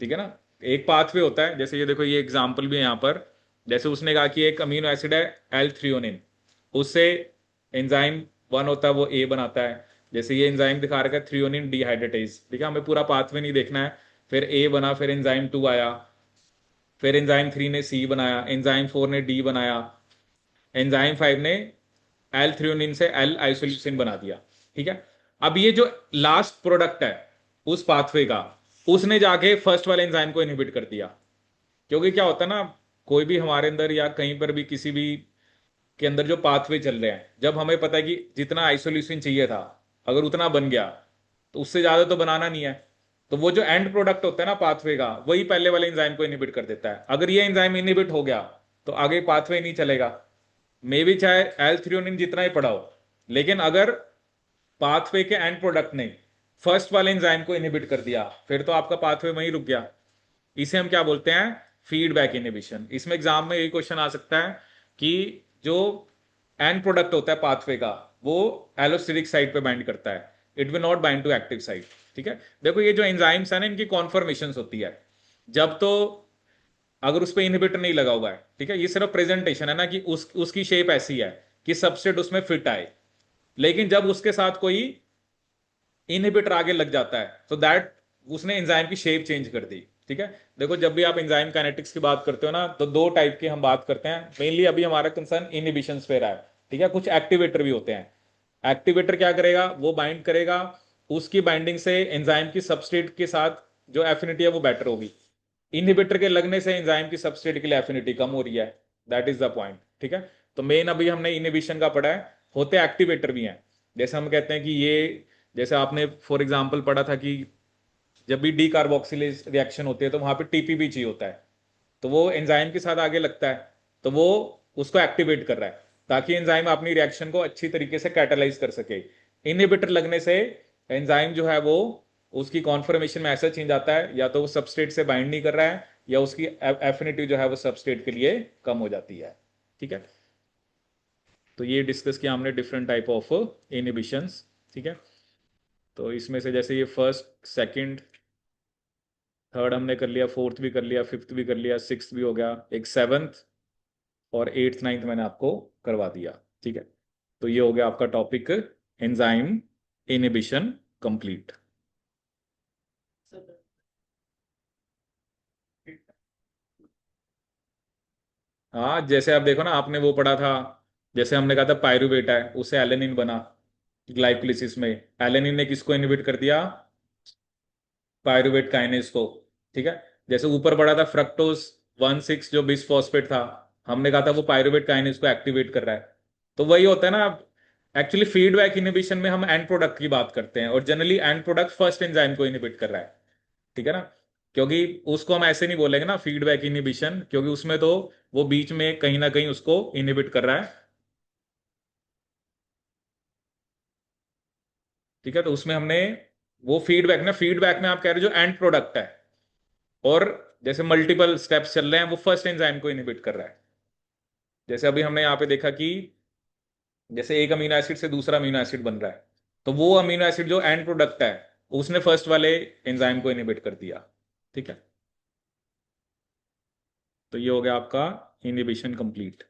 ठीक है ना। एक पाथवे होता है, जैसे ये देखो, ये एग्जांपल भी है यहाँ पर। जैसे उसने कहा कि एक अमीनो एसिड है एल थ्रियोनिन, उससे एंजाइम 1 होता है, वो ए बनाता है। जैसे ये एंजाइम दिखा रखा है थ्रियोनिन डिहाइड्रेटेज, ठीक है, हमें पूरा पाथवे नहीं देखना है। फिर ए बना, फिर एंजाइम 2 आया, फिर एंजाइम 3 ने सी बनाया, एंजाइम 4 ने डी बनाया, एंजाइम 5 ने एल थ्रियोनिन से एल आइसोल्यूसिन बना दिया। ठीक है। अब ये जो लास्ट प्रोडक्ट है उस पाथवे का, उसने जाके फर्स्ट वाले एंजाइम को इनहिबिट कर दिया। क्योंकि क्या होता है ना, कोई भी हमारे अंदर या कहीं पर भी किसी भी के अंदर जो पाथवे चल रहे हैं, जब हमें पता है कि जितना आइसोल्यूसिन चाहिए था, अगर उतना बन गया, तो उससे ज्यादा तो बनाना नहीं है। तो वो जो एंड प्रोडक्ट होता है ना पाथवे का, वही पहले वाले एंजाइम को इनहिबिट कर देता है। अगर ये एंजाइम इनहिबिट हो गया, तो आगे पाथवे नहीं चलेगा। मे भी चाहे एल थ्रियोनिन जितना ही पढ़ा हो, लेकिन अगर पाथवे के एंड प्रोडक्ट ने फर्स्ट वाले एंजाइम को इनहिबिट कर दिया, फिर तो आपका पाथवे वहीं रुक गया। इसे हम क्या बोलते हैं? Feedback inhibition. इसमें एग्जाम में यही क्वेश्चन आ सकता है कि जो एंड प्रोडक्ट होता है पाथवे का, वो एलोस्टेरिक साइट पे बाइंड करता है, it will not bind to active site. ठीक है, देखो ये जो एंजाइम्स है ना, इनकी कॉन्फर्मेशन होती है जब तो, अगर उस पर इनहिबिटर नहीं लगा हुआ है, ठीक है, ये सिर्फ प्रेजेंटेशन है ना कि उसकी शेप ऐसी है कि सबस्ट्रेट उसमें फिट आए। लेकिन जब उसके साथ कोई इनहिबिटर आगे लग जाता है तो दैट उसने एंजाइम की शेप चेंज कर दी। ठीक है, देखो जब भी आप एंजाइम काइनेटिक्स की बात करते हो ना, तो दो टाइप की हम बात करते हैं मेनली। अभी हमारा कंसर्न इनहिबिशन पे रहा है। ठीक है, कुछ एक्टिवेटर भी होते हैं। एक्टिवेटर क्या करेगा? वो बाइंड करेगा, उसकी बाइंडिंग से एंजाइम की सबस्ट्रेट के साथ जो एफिनिटी है वो बेटर होगी। इनहिबिटर के लगने से एंजाइम की सबस्ट्रेट के लिए एफिनिटी कम हो रही है। That is the point. ठीक है, तो मेन अभी हमने इनहिबिशन का पढ़ा है। होते एक्टिवेटर भी हैं, जैसे हम कहते हैं कि ये, जैसे आपने फॉर एग्जांपल पढ़ा था कि जब भी डी कार्बोक्सिलेज रिएक्शन होती है तो वहां पे टीपीबी चाहिए होता है, तो वो एंजाइम के साथ आगे लगता है, तो वो उसको एक्टिवेट कर रहा है ताकि एंजाइम अपनी रिएक्शन को अच्छी तरीके से कैटालाइज कर सके। इनहिबिटर लगने से एंजाइम जो है वो, उसकी कॉन्फर्मेशन में ऐसा चेंज आता है, या तो वो सबस्ट्रेट से बाइंड नहीं कर रहा है, या उसकी एफिनिटी जो है वो सबस्ट्रेट के लिए कम हो जाती है। ठीक है, तो ये डिस्कस किया हमने डिफरेंट टाइप ऑफ इनहिबिशंस। ठीक है, तो इसमें से जैसे ये फर्स्ट, सेकंड, थर्ड हमने कर लिया, फोर्थ भी कर लिया, फिफ्थ भी कर लिया, सिक्स्थ भी हो गया, एक सेवन्थ और एट्थ नाइन्थ मैंने आपको करवा दिया। ठीक है, तो ये हो गया आपका टॉपिक एंजाइम इनहिबिशन कंप्लीट। हाँ, जैसे आप देखो ना, आपने वो पढ़ा था, जैसे हमने कहा था पायरुवेट है, उससे एलेनिन बना ग्लाइकोलिसिस में। एलेनिन ने किसको इनहिबिट कर दिया? पायरुवेट काइनेज को। ठीक है, जैसे ऊपर पढ़ा था फ्रक्टोज 1,6 जो बिसफॉस्फेट था, हमने कहा था वो पायरुवेट काइनेज को एक्टिवेट कर रहा है। तो वही होता है ना। एक्चुअली फीडबैक इनहिबिशन में हम एंड प्रोडक्ट की बात करते हैं, और generally and product first enzyme को इनहिबिट कर रहा है। ठीक है ना, क्योंकि उसको हम ऐसे नहीं बोलेंगे ना फीडबैक इनहिबिशन, क्योंकि उसमें तो वो बीच में कहीं ना कहीं उसको इनहिबिट कर रहा है। ठीक है, तो उसमें हमने वो फीडबैक ना, फीडबैक में आप कह रहे हो जो एंड प्रोडक्ट है, और जैसे मल्टीपल स्टेप्स चल रहे हैं, वो फर्स्ट एंजाइम को इनहिबिट कर रहा है। जैसे अभी हमने यहाँ पे देखा कि जैसे एक अमीनो एसिड से दूसरा अमीनो एसिड बन रहा है, तो वो अमीनो एसिड जो एंड प्रोडक्ट है, उसने फर्स्ट वाले एंजाइम को इनहिबिट कर दिया। ठीक है, तो ये हो गया आपका इनहिबिशन कंप्लीट।